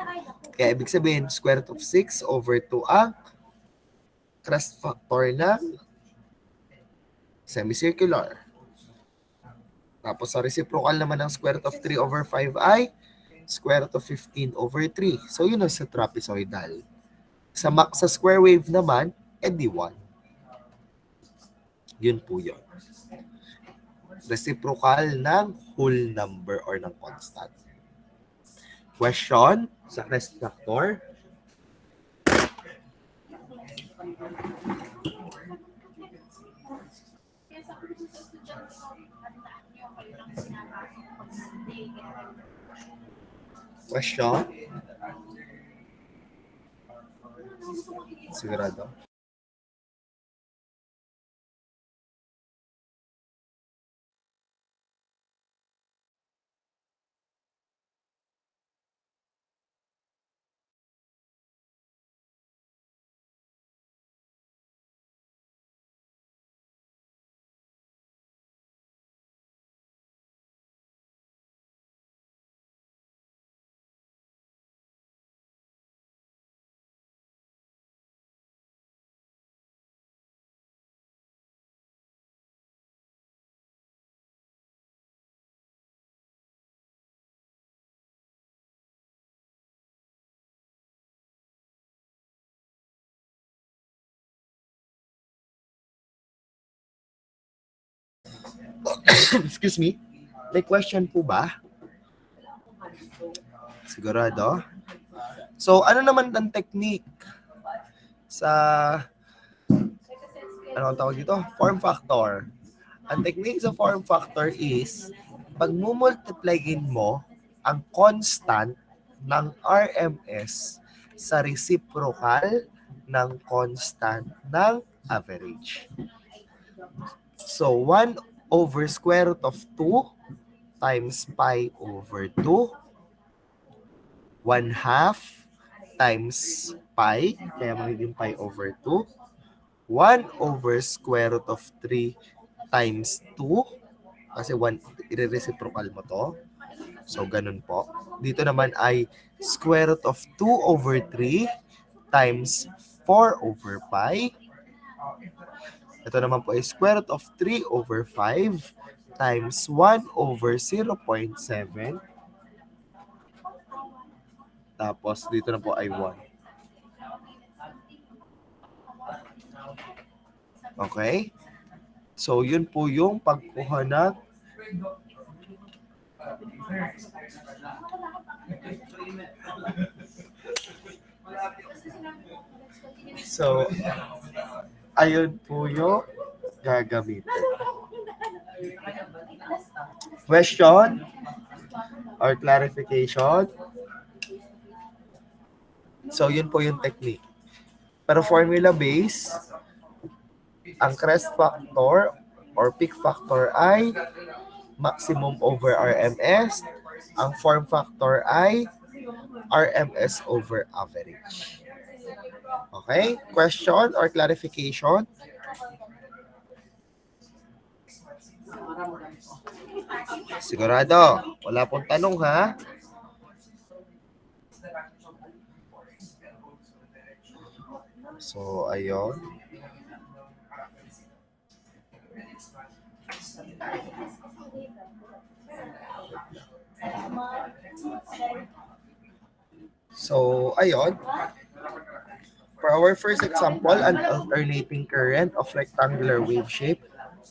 Kaya ibig sabihin, square root of 6 over 2 ang crest factor ng semicircular. Tapos sa reciprocal naman ng square root of 3 over 5 ay square root of 15 over 3. So yun ang sa trapezoidal. Sa square wave naman, edi 1. Yun po yun. Reciprocal ng whole number or ng constant. Question sa crest factor. Question? Sigurado? Excuse me. May question po ba? Sigurado? So, ano naman ang technique sa ano ang tawag dito? Form factor. Ang technique sa form factor is pag mumultiplyin mo ang constant ng RMS sa reciprocal ng constant ng average. So, 1 over square root of 2 times pi over 2, 1/2 times pi, kaya magiging pi over 2, 1 over square root of 3 times 2, kasi 1, i-reciprocal mo to. So, ganun po. Dito naman ay square root of 2 over 3 times 4 over pi. Ito naman po ay square root of 3 over 5 times 1 over 0.7. Tapos dito na po ay 1. Okay? So, yun po yung pagkuha ng So, ayun po yung gagamitin. Question or clarification? So, yun po yung technique. Pero formula base, ang crest factor or peak factor ay maximum over RMS. Ang form factor ay RMS over average. Okay? Question or clarification? Sigurado. Wala pong tanong, ha? So, ayun. So, ayun. For our first example, an alternating current of rectangular wave shape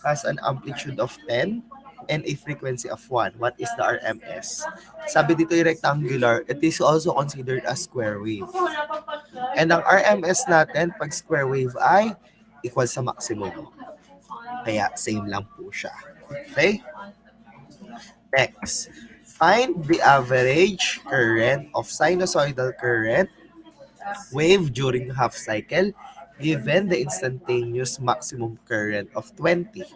has an amplitude of 10 and a frequency of 1. What is the RMS? Sabi dito yung rectangular, it is also considered a square wave. And ang RMS natin, pag square wave ay equal sa maximum. Kaya same lang po siya. Okay? Next, find the average current of sinusoidal current wave during half cycle given the instantaneous maximum current of 20.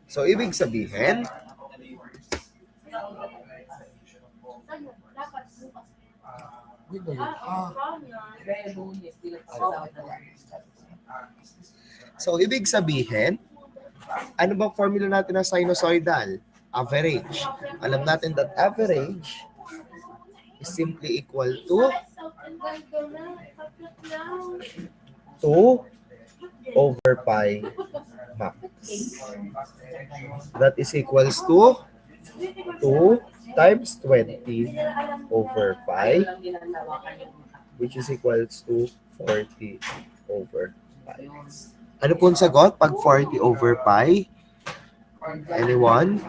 So, ibig sabihin, ano bang formula natin ng sinusoidal? Average. Alam natin that average is simply equal to 2 over pi max. That is equals to 2 times 20 over pi, which is equals to 40 over pi. Ano po ang sagot pag 40 over pi? Anyone?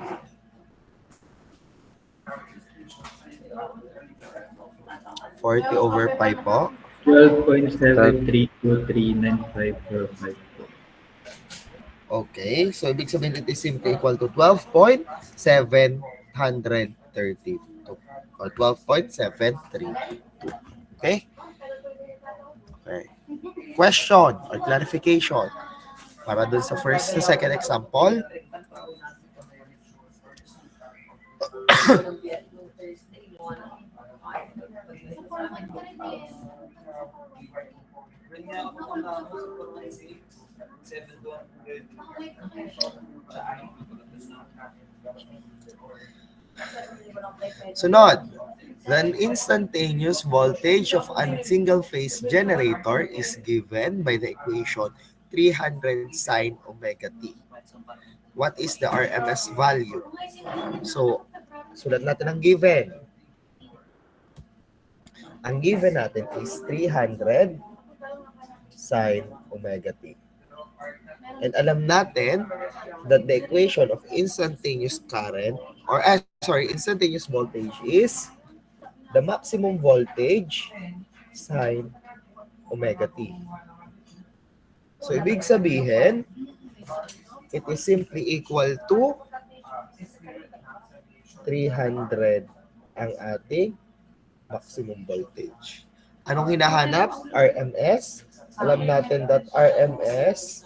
$40 over pi po. 12.73239545 po. Okay, so ibig sabihin it is simply equal to 12.732 or 12.732. Okay? Okay. Question or clarification para dun sa first sa second example. Sunod, the instantaneous voltage of a single-phase generator is given by the equation 300 sine omega t. What is the RMS value? So, sulat natin ang given. Ang given natin is 300 sine omega t. And alam natin that the equation of instantaneous current or instantaneous voltage is the maximum voltage sine omega t. So ibig sabihin, it is simply equal to 300 ang ating maximum voltage. Anong hinahanap? RMS. Alam natin that RMS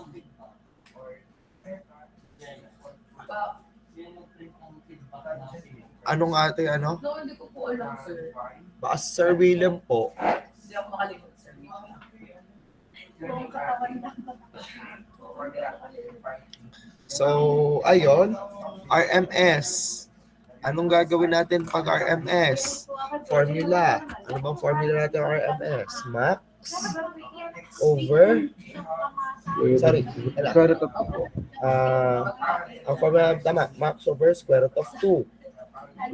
anong ating ano? No, hindi ko po alam, sir. Baka Sir William po. Hindi ako makalimot, sir. So, ayun, RMS. Anong gagawin natin pag RMS? Formula. Ano bang formula natin RMS? Max over Square root of ang formula tama, max over square root of 2,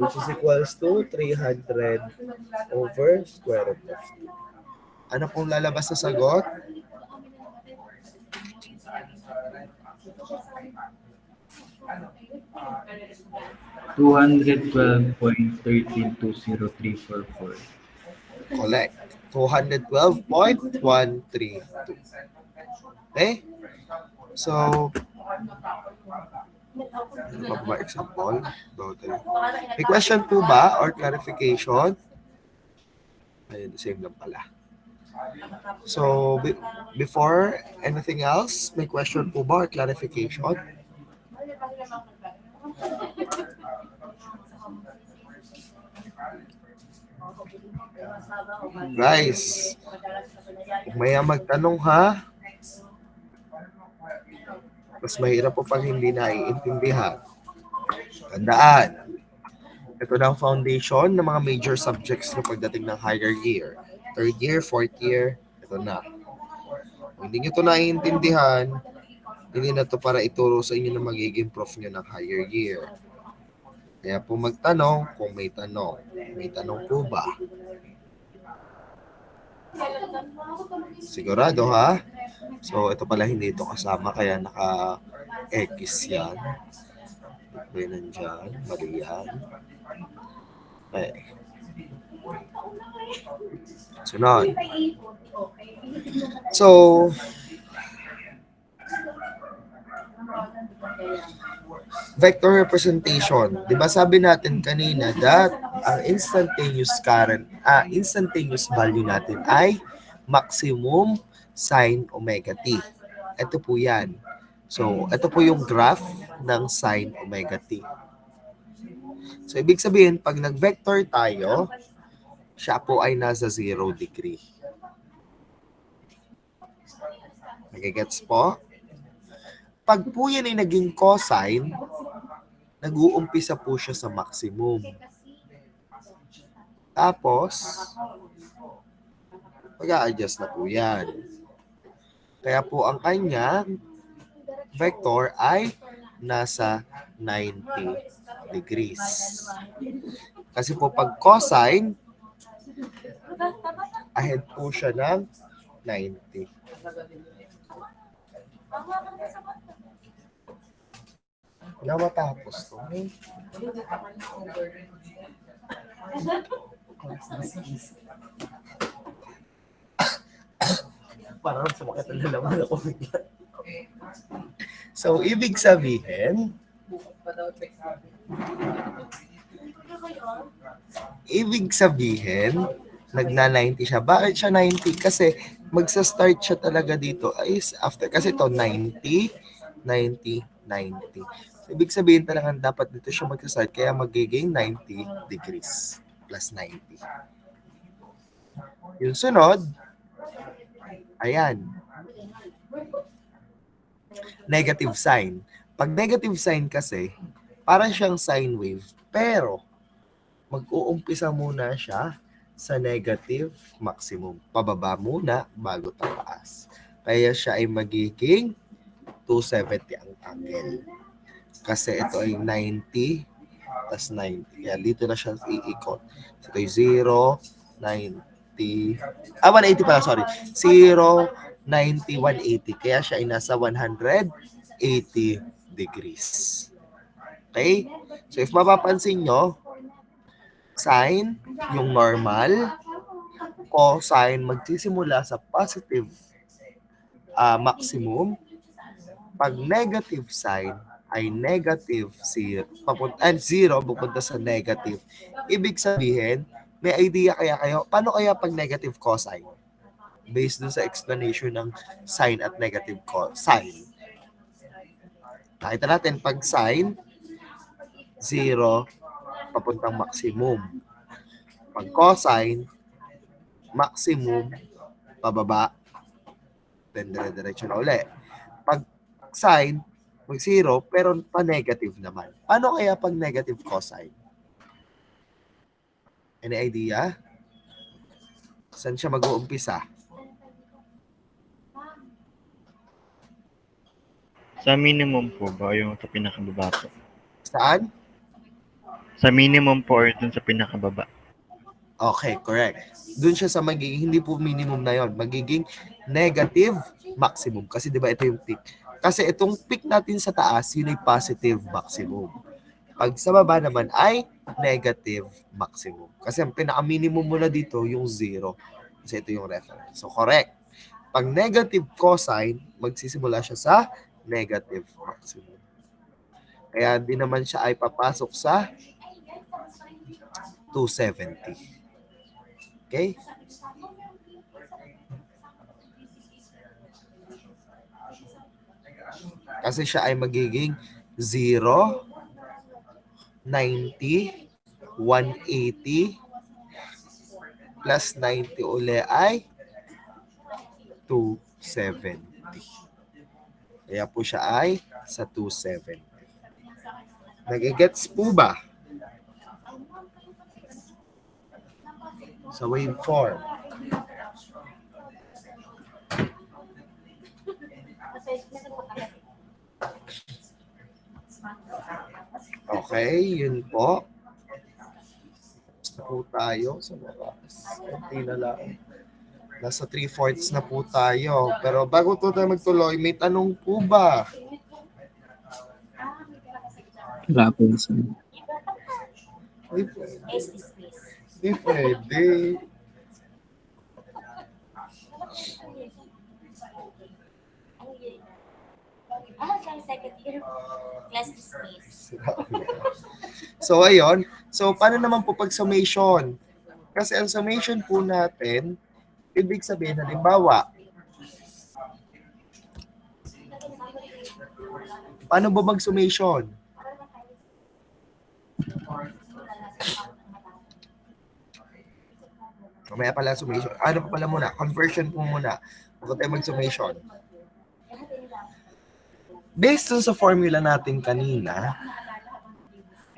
which is equals to 300 over square root of 2. Ano pong lalabas na sagot? $212.1320344. Correct. 212.132. Okay? So, ano pa ba example? May question po ba or clarification? Ayun, same lang pala. So, before anything else, may question po ba or clarification? Guys, kung may magtanong ha, mas mahirap po pag hindi naiintindihan. Tandaan, ito na ang foundation ng mga major subjects na pagdating ng higher year. Third year, fourth year, ito na. Kung hindi nyo ito naiintindihan, hindi na ito para ituro sa inyo na magiging prof nyo ng higher year. Kaya po magtanong kung may tanong. May tanong po ba? Sigurado ha? So ito pala hindi ito kasama kaya naka-X yan. May nandyan. Mali yan. Okay. Sunod. So, vector representation. Di ba sabi natin kanina that ang instantaneous current, instantaneous value natin ay maximum sine omega t. Ito po yan. So, ito po yung graph ng sine omega t. So, ibig sabihin, pag nag-vector tayo, siya po ay nasa 0 degree. Nagigets po? Pag po yan ay naging cosine, nag-uumpisa po siya sa maximum. Tapos, Mag-a-adjust na po yan. Kaya po ang kanya vector ay nasa 90 degrees. Kasi po pag cosine, ahead po siya ng 90. Nga matapos to. Parang sumakit ang lalaman ako bigla. So, ibig sabihin, nagna-90 siya. Bakit siya 90? Kasi magsa-start siya talaga dito is after. Kasi ito 90, 90, 90. So, ibig sabihin talaga dapat dito siya magsa-start. Kaya magiging 90 degrees plus 90. Yung sunod, ayan. Negative sign. Pag negative sign kasi, parang siyang sine wave. Pero, mag-uumpisa muna siya sa negative maximum. Pababa muna bago tataas. Kaya siya ay magiging 270 ang angle. Kasi ito ay 90 plus 90. Yan, dito na siya iikot. So, ito ay 0, 90. 180 pala, sorry. 0, 90, 180. Kaya siya ay nasa 180 degrees. Okay? So, if mapapansin nyo, sine, yung normal, cosine, magsisimula sa positive maximum. Pag negative sign, ay negative 0. Zero, pupunta sa negative. Ibig sabihin, may idea kaya kayo, paano kaya pag negative cosine? Based dun sa explanation ng sine at negative cosine. Nakita natin, pag sine, 0, papuntang maximum. Pag cosine, maximum, pababa, then dire-diretso na uli. Pag sine, mag-0, pero pa-negative naman. Paano kaya pag negative cosine? Any idea? Saan siya mag-uumpisa? Sa minimum po ba yung sa pinakababa po? Saan? Sa minimum po or dun sa pinakababa? Okay, correct. Doon siya sa magiging, hindi po minimum na yon, magiging negative maximum. Kasi di ba ito yung peak. Kasi itong peak natin sa taas, yun ay positive maximum. Pag sa baba naman ay negative maximum. Kasi ang pinaka-minimum mo na dito, yung 0. Kasi ito yung reference. So, correct. Pag negative cosine, magsisimula siya sa negative maximum. Kaya di naman siya ay papasok sa 270. Okay? Kasi siya ay magiging 0, 90, 180, plus 90 uli ay 270. Kaya po siya ay sa 270. Nagigets po ba? Sa waveform. Okay, yun po. Po tayo sa oras. Kunti na lang. Nasa 3/4 na po tayo. Pero bago to tayo magtuloy, may tanong po ba? Wala po sir. Hindi pwede. Hindi pwede. Second year class dismiss. So, ayun. So, paano naman po pag summation? Kasi ang summation po natin, ibig sabihin, halimbawa, paano ba mag-summation? Mamaya pala summation. Ano pa pala muna? Conversion po muna. Bago tayo mag-summation. Based dun sa formula natin kanina,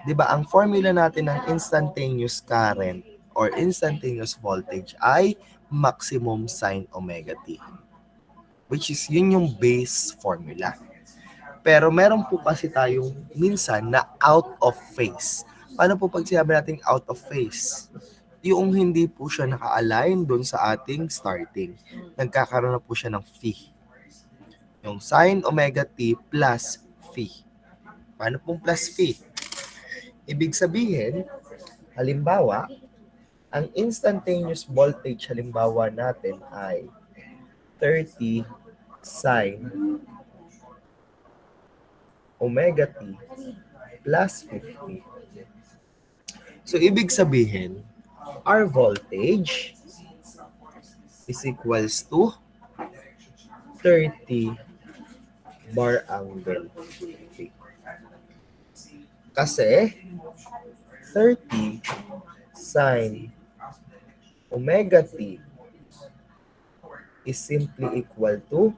di ba, ang formula natin ng instantaneous current or instantaneous voltage ay maximum sine omega t. Which is, yun yung base formula. Pero meron po kasi tayong minsan na out of phase. Paano po pag sinabi natin out of phase? Yung hindi po siya naka-align doon sa ating starting. Nagkakaroon na po siya ng phi. Yung sine omega t plus phi. Paano pong plus phi? Ibig sabihin, halimbawa, ang instantaneous voltage halimbawa natin ay 30 sine omega t plus 50. So, ibig sabihin, our voltage is equals to 30 bar angle 50. Kasi 30 sine omega t is simply equal to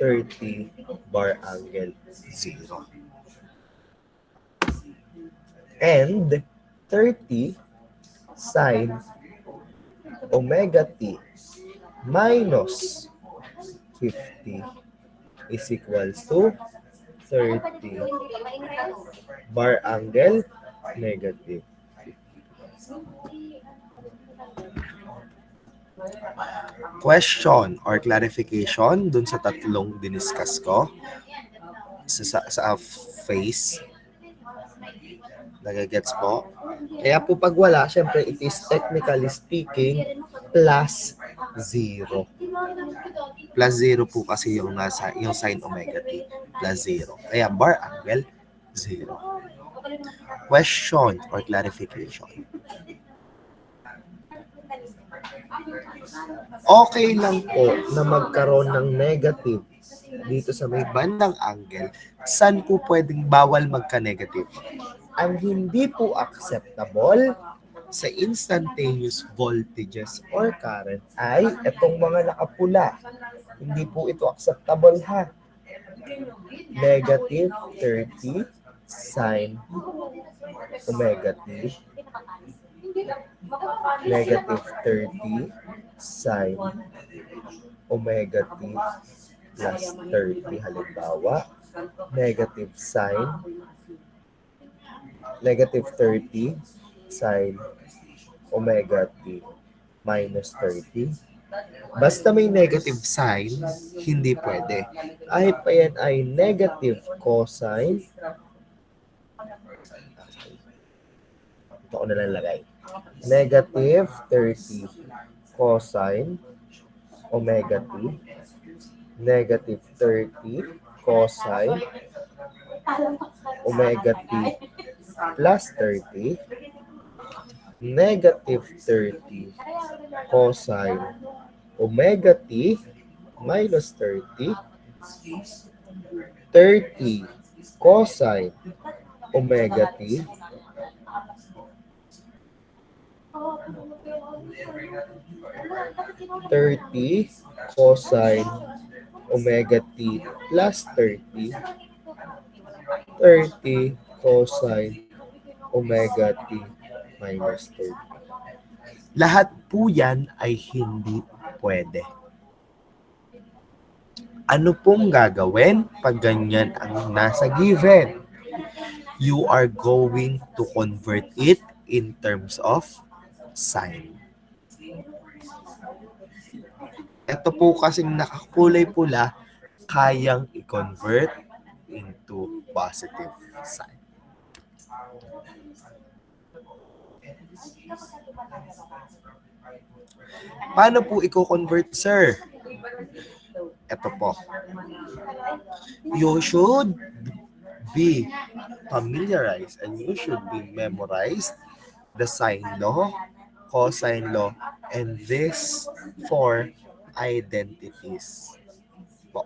30 bar angle 0. And 30 sine omega t minus 50 is equals to 30 bar angle negative. Question or clarification dun sa tatlong diniscuss ko sa phase. Nagagets po? Kaya po pag wala, syempre it is technically speaking plus 0. Plus 0 po kasi yung nasa yung sine omega t plus 0. Kaya bar angle 0. Question or clarification. Okay lang po na magkaroon ng negative dito sa may bandang angle. Saan po pwedeng bawal magka-negative? Ang hindi po acceptable sa instantaneous voltages or current ay itong mga nakapula. Hindi po ito acceptable ha. Negative 30 sine omega t. Negative 30 sine omega t plus 30 halimbawa. Negative 30 sine omega t minus 30. Basta may negative sign, hindi pwede. Kahit pa yan ay negative cosine. Ito ko na lang lagay. Negative 30 cosine omega t. Negative 30 cosine omega t plus 30. Negative 30 cosine omega t minus 30. 30 cosine omega t 30 cosine omega t plus 30. 30 cosine omega t minus 30. Lahat po yan ay hindi pwede. Ano pong gagawin pag ganyan ang nasa given? You are going to convert it in terms of sign. Ito po kasing nakakulay pula, kayang i-convert into positive sign. Paano po i-convert, sir? Ito po. You should be familiarized and you should be memorized the sine law, cosine law, and these four identities. Po.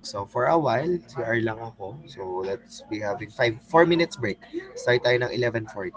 So for a while, CR lang ako. So let's be having 4 minutes break. Start tayo ng 11:40.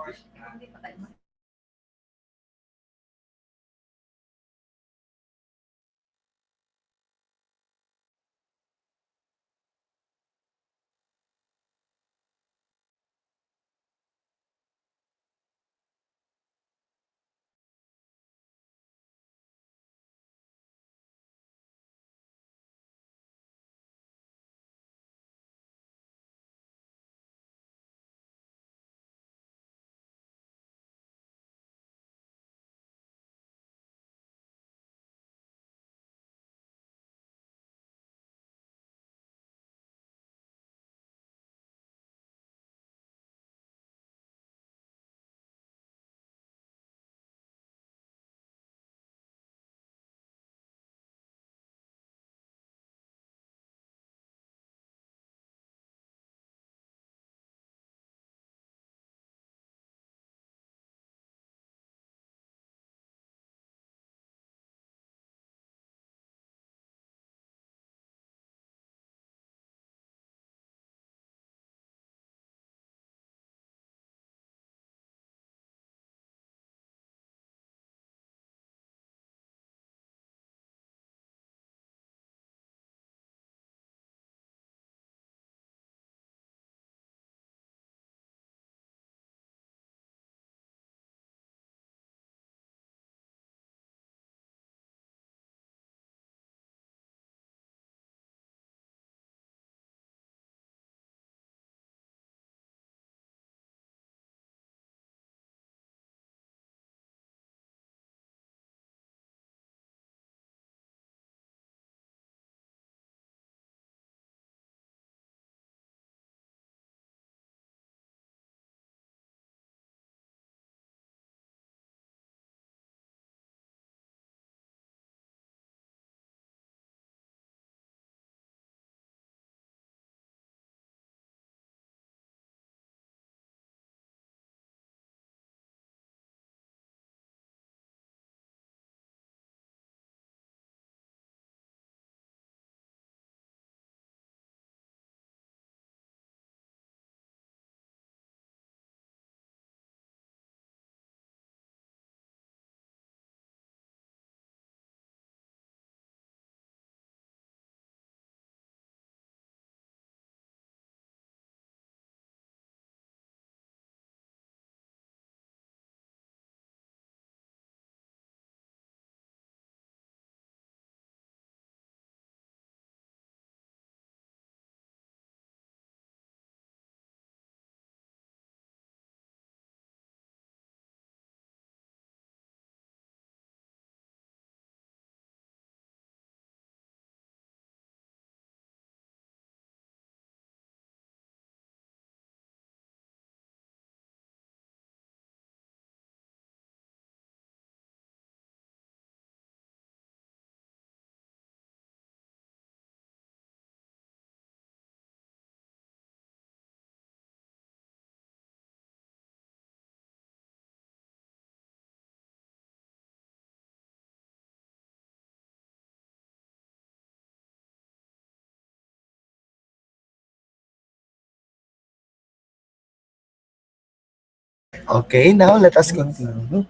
Okay, now let us continue.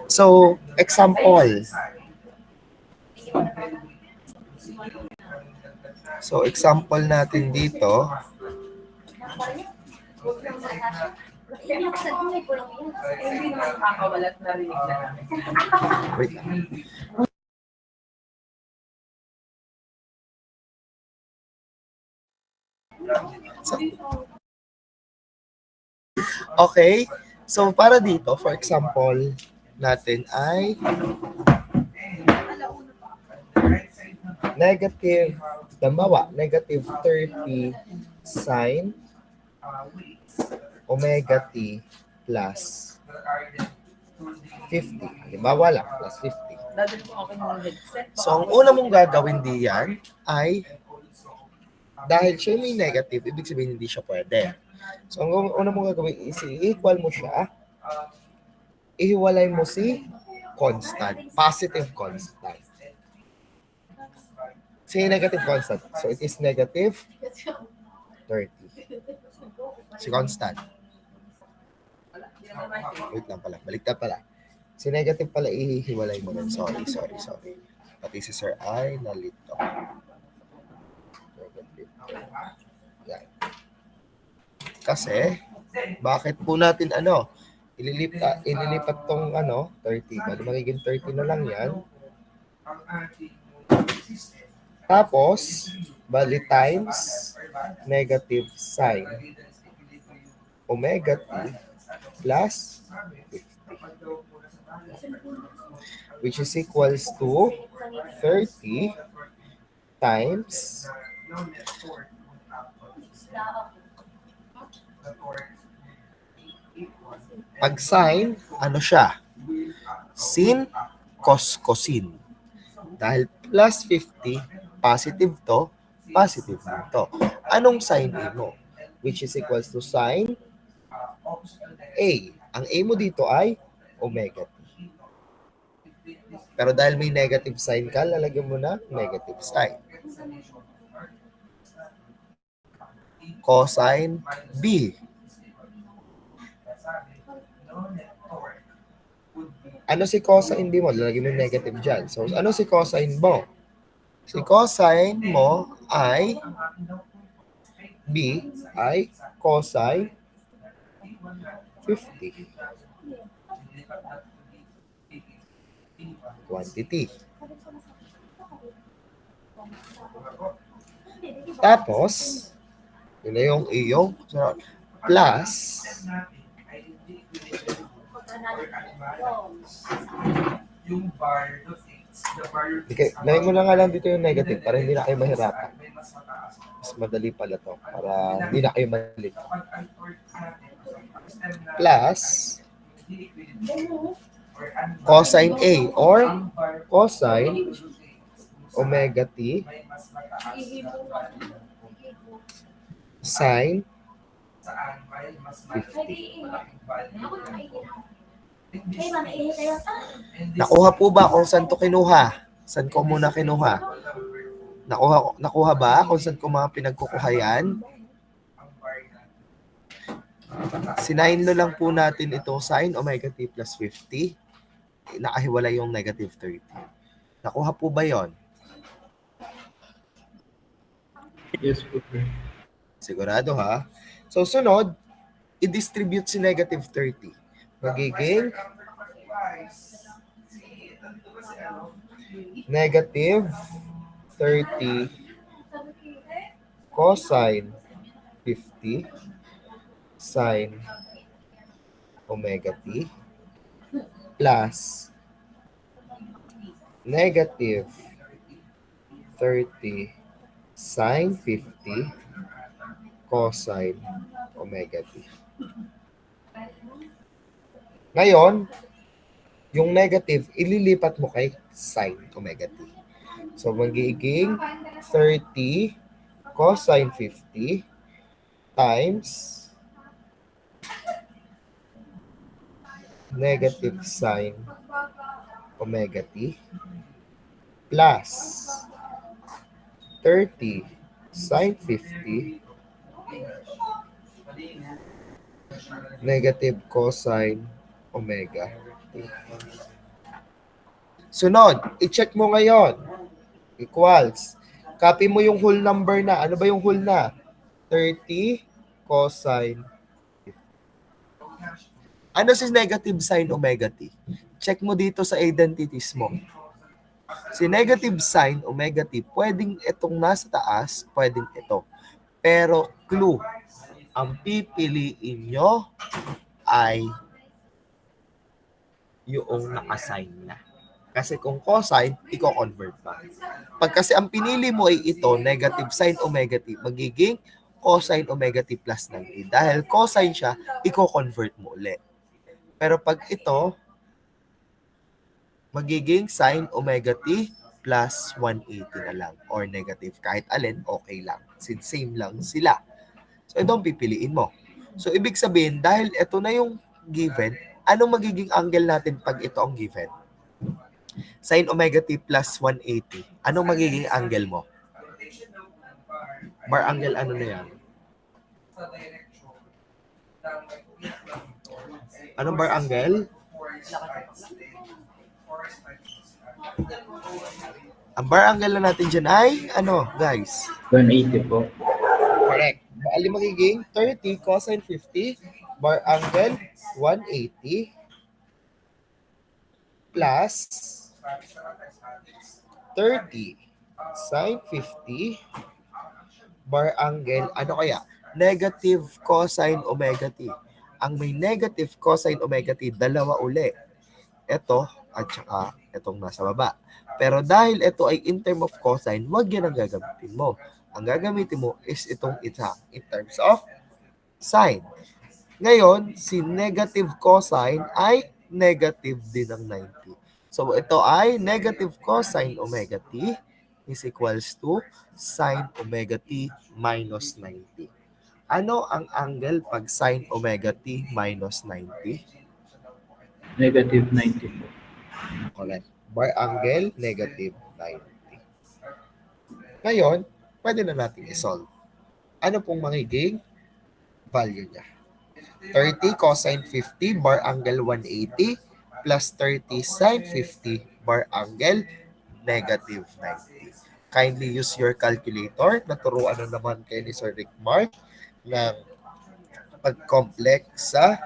So, example. So, example natin dito, Hindi naman nakakawalat narinig na namin. wait lang. Okay, so para dito, for example, natin ay negative, negative 30 sine omega t plus 50. Halimbawa lang, plus 50. Dadal po ako ng headset. So, ang una mong gagawin diyan ay dahil siya may negative, ibig sabihin hindi siya pwede. So, ang una mong gagawin is i-equal mo siya, ihiwalay mo si constant, positive constant. Si negative constant. So, it is negative 30. Si constant. Wait lang pala. Baliktad pala. Si negative pala ihiwalay mo rin. Sorry. Pati si Sir ay nalito. Negative. Yan. Kasi, bakit po natin ililipat tong 30. Bali magiging 30 na lang yan. Tapos, bali times negative sine omega t plus 50. Which is equals to 30 times pag sine, ano siya? Sin cos cosine. Dahil plus 50, positive to, positive din to. Anong sine A mo? Which is equals to sine A. Ang A mo dito ay omega t. Pero dahil may negative sign ka, lalagyan mo na negative sign. Cosine B. Ano si cosine B mo? Lalagyan mo yung negative dyan. So, ano si cosine mo? Si cosine mo ay B ay cosine 50. Quantity. Tapos, yun na yung iyong plus lagay mo na nga lang dito yung negative para hindi na kayo mahirapan. Mas madali pala to para hindi na kayo malito. Plus cosine A or cosine omega t sine 50. Nakuha po ba kung saan to kinuha? Saan ko muna kinuha? Nakuha ba kung saan ko mga pinagkukuha yan? Sinayno lang po natin itong sine omega t plus 50. Nakahiwalay yung negative 30. Nakuha po ba yon? Yes po. Sigurado ha? So sunod, i-distribute si negative 30. Magiging negative 30 cosine 50 sine omega t plus negative 30 sine 50 cosine omega t. Ngayon, yung negative, ililipat mo kay sine omega t. So, magiging 30 cosine 50 times negative sine omega t plus 30 sine 50 negative cosine omega t. Sunod, i-check mo ngayon. Equals. Copy mo yung whole number na. Ano ba yung whole na? 30 cosine. Ano si negative sine omega t? Check mo dito sa identities mo. Si negative sine omega t, pwedeng itong nasa taas, pwedeng ito. Pero clue, ang pipiliin nyo ay yung naka-sign na. Kasi kung cosine, i-convert pa. Pag kasi ang pinili mo ay ito, negative sine omega t, magiging cosine omega t plus 90. Dahil cosine siya, i-convert mo ulit. Pero pag ito, magiging sine omega t plus 180 na lang. Or negative. Kahit alin, okay lang. Since same lang sila. So, ito ang pipiliin mo. So, ibig sabihin, dahil ito na yung given, anong magiging angle natin pag ito ang given? Sin omega t plus 180. Anong magiging angle mo? Bar angle, ano na yan? Anong bar angle? Ang bar angle na natin dyan ay, ano, guys? 180 po. Correct. Bali magiging 30 cosine 50 bar angle 180 plus 30 sine 50 bar angle, ano kaya? Negative cosine omega t. Ang may negative cosine omega t, dalawa uli. Ito at saka itong nasa baba. Pero dahil ito ay in term of cosine, wag yan ang gagamitin mo. Ang gagamitin mo is itong isa in terms of sine. Ngayon, si negative cosine ay negative din ng 90. So, ito ay negative cosine omega t is equals to sine omega t minus 90. Ano ang angle pag sine omega t minus 90? Negative 90 po. Correct. Bar angle, negative 90. Ngayon, pwede na natin isolve. Ano pong magiging value niya? 30 cosine 50 bar angle 180 plus 30 sine 50 bar angle negative 90. Kindly use your calculator. Naturuan na naman kayo ni Sir Rick Mark ng pag-complex sa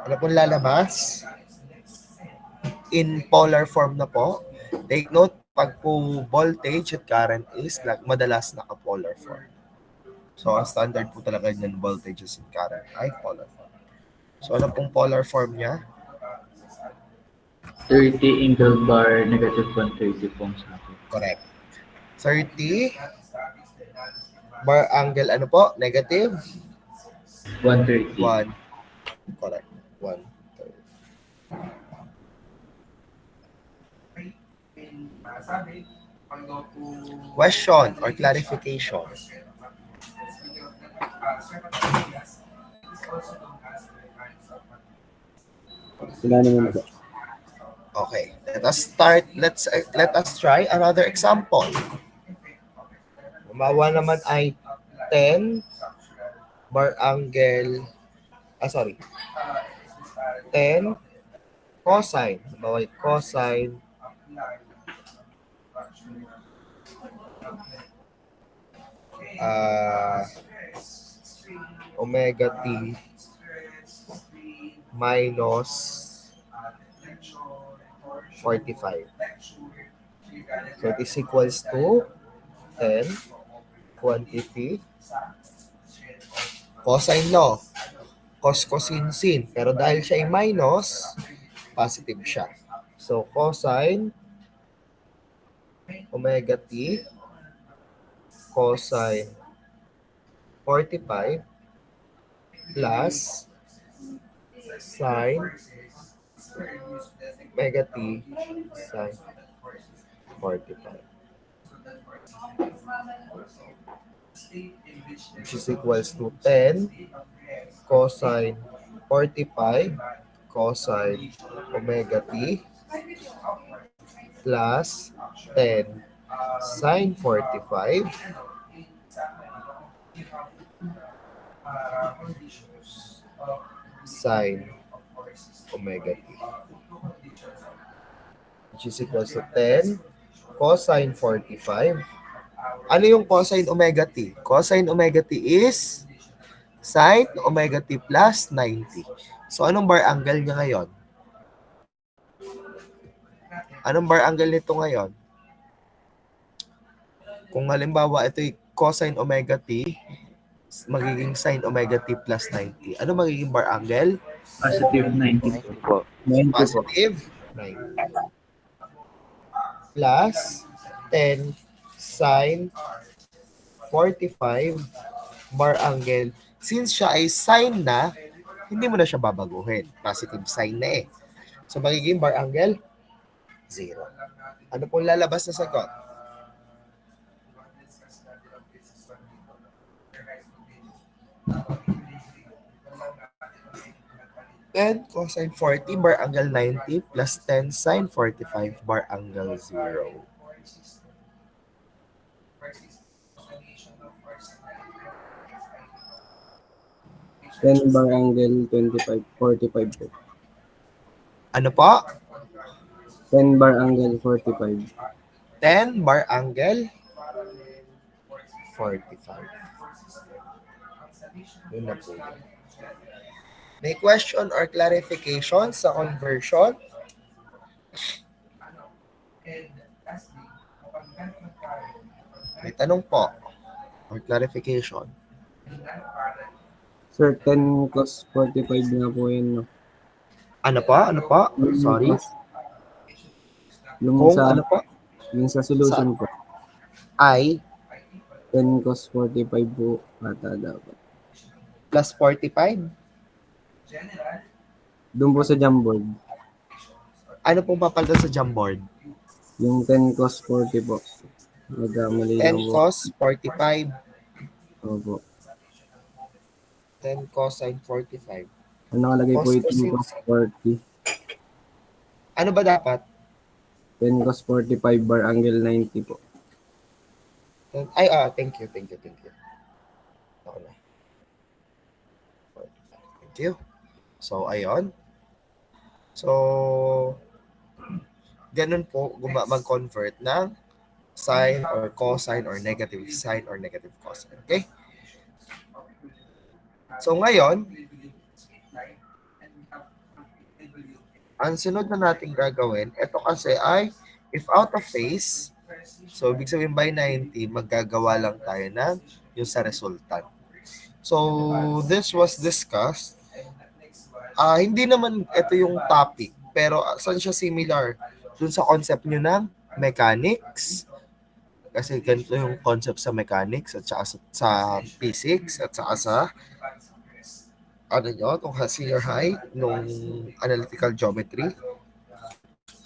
ano pong lalabas? In polar form na po. Take note, pag po voltage at current is madalas naka-polar form. So, ang standard po talaga niyan, voltages and current ay polar form. So, ano pong polar form niya? 30 angle bar, negative 130 po sa akin. Correct. 30 bar angle, ano po? Negative? 130. 1. Correct. 1. Question or clarification? Wala naman ba? Okay, let us start. Let us try another example. Gumawa naman ay 10 bar angle. 10 cosine. Gumawa ay cosine omega t minus 45. So it is equals to 10 quantity cosine law. Cos, cosine, sin. Pero dahil siya ay minus, positive siya. So, cosine omega t cosine 45 plus sine omega t sine 45, which is equals to 10 cosine 45 cosine omega t plus 10 sine 45 sine omega t, which is equals to 10 cosine 45. Ano yung cosine omega t? Cosine omega t is sine omega t plus 90. So, anong bar angle niya ngayon? Anong bar angle nito ngayon? Kung halimbawa ito yung cosine omega t, magiging sine omega t plus 90. Ano magiging bar angle? Positive 90 po. 90 po. Positive 90. Plus 10 sine 45 bar angle. Since siya ay sine na, hindi mo na siya babaguhin. Positive sign na eh. So, magiging bar angle? 0. Ano pong lalabas na sagot? Then, cosine 40 bar angle 90 plus 10 sine 45 bar angle 0. Ten bar angle 25, 45 po. Ano po? 10 bar angle 45. 10 bar angle 45. Yun na po yun. May question or clarification sa conversion? May tanong po or clarification. Sir, 10 cos 45 nga po yun, no? Ano po? Ano po? Sorry. Yung Kung sa, ano po? yung sa solution po, I 10 cos 45 po ata dapat. plus 45. Doon po sa Jamboard, Ano pong papalitan sa Jamboard? yung 10 cos 40 po. Nagkamali 10 lang po. cos 45. Opo. 10 cosine 45. Ang nakalagay po Cos ito cosine. cos 40. Ano ba dapat? 10 cos 45 bar angle 90 po. Ay, thank you. Ako na. 45. Thank you. So, ayun. So, ganun po mag-convert ng sine or cosine or negative sine or negative cosine. Okay? So, ngayon, ang sunod na natin gagawin, ito kasi ay if out of phase, so ibig sabihin by 90, maggagawa lang tayo ng yung sa resultant. So, this was discussed. Hindi naman ito yung topic, pero saan siya similar? Dun sa concept nyo ng mechanics. Kasi ganito yung concept sa mechanics at saka sa physics at saka sa itong senior high nung analytical geometry.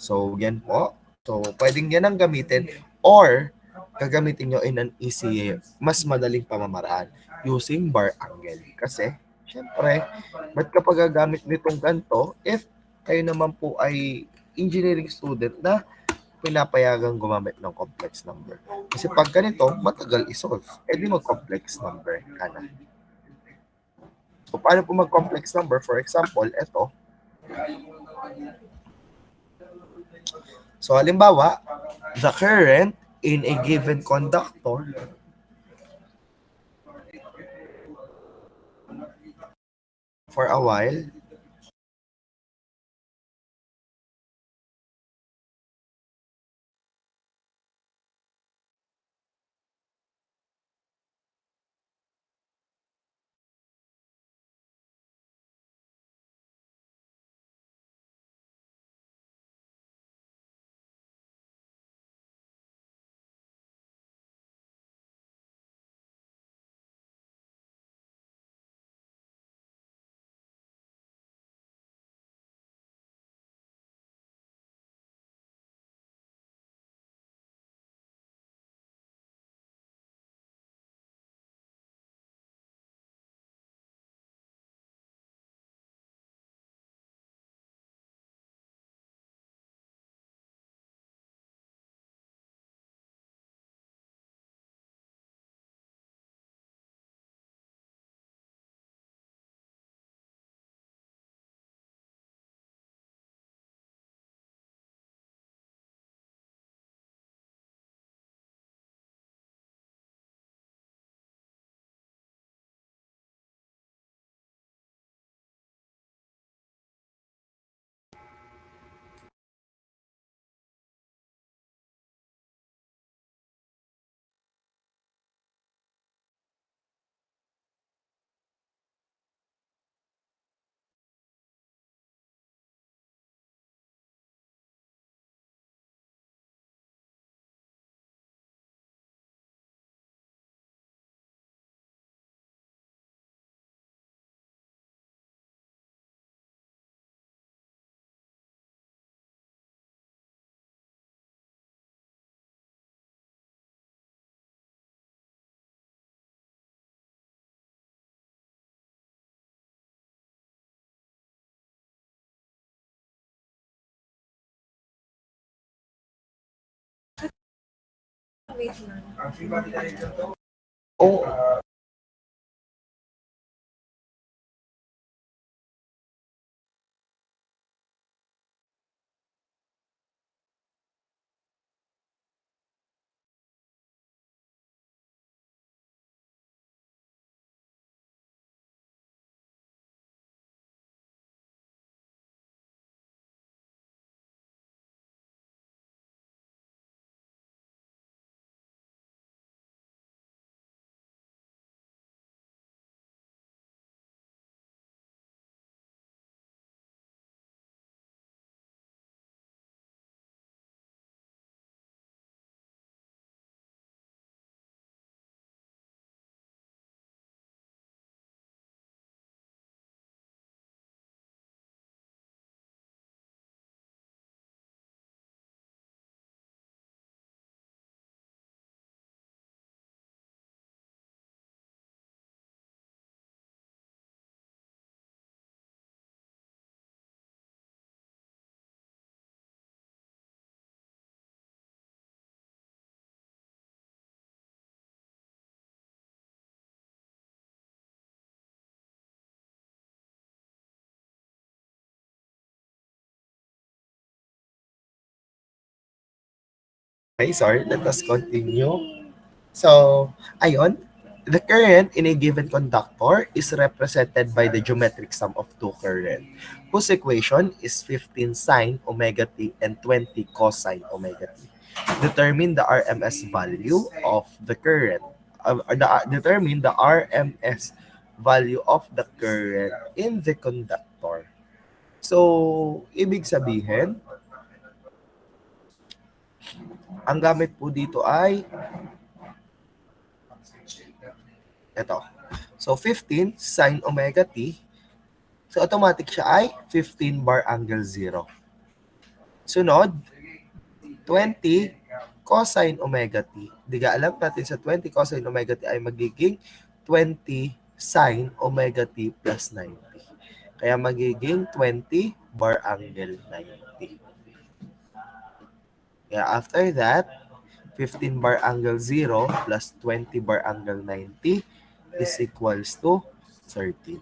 So, yan po. So, pwedeng yan ang gamitin or gagamitin nyo in an easy, mas madaling pamamaraan using bar angle. Kasi, syempre, ba't kapag gagamit nitong ganito if kayo naman po ay engineering student na pinapayagang gumamit ng complex number. Kasi pag ganito, matagal isolve. E di mag-complex number ka na. So, paano po mag-complex number? For example, ito. So, halimbawa, the current in a given conductor for a while Wait lang. O okay, sorry, let us continue. So, ayun, the current in a given conductor is represented by the geometric sum of two current, whose equation is 15 sine omega t and 20 cosine omega t. Determine the RMS value of the current. Determine the RMS value of the current in the conductor. So, ibig sabihin, ang gamit po dito ay ito. So, 15 sine omega t. So, automatic siya ay 15 bar angle 0. Sunod, 20 cosine omega t. Diga, alam natin sa 20 cosine omega t ay magiging 20 sine omega t plus 90. Kaya magiging 20 bar angle 90. Kaya after that, 15 bar angle 0 plus 20 bar angle 90 is equals to 13.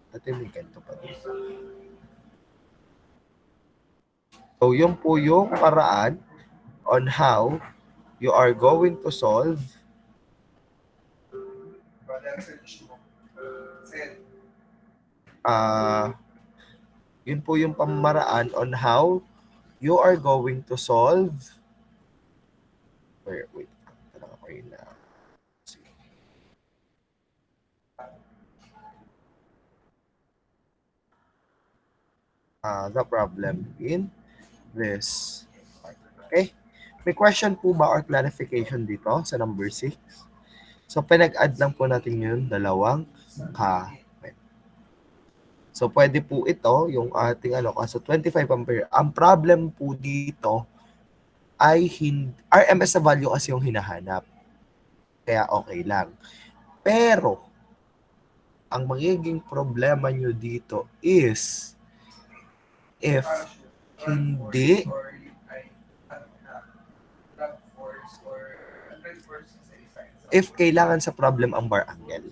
Natinigan to pa dito. So, yun po yung paraan on how you are going to solve yun po yung pamaraan on how you are going to solve wait. Talaga ko yun na. The problem in this part. Okay? May question po ba or clarification dito sa number 6? So, pinag-add lang po natin yun, dalawang current. So, pwede po ito, yung ating so 25 ampere. Ang problem po dito ay RMS na value kasi yung hinahanap. Kaya okay lang. Pero, ang magiging problema nyo dito is if hindi kailangan sa problem ang bar angle.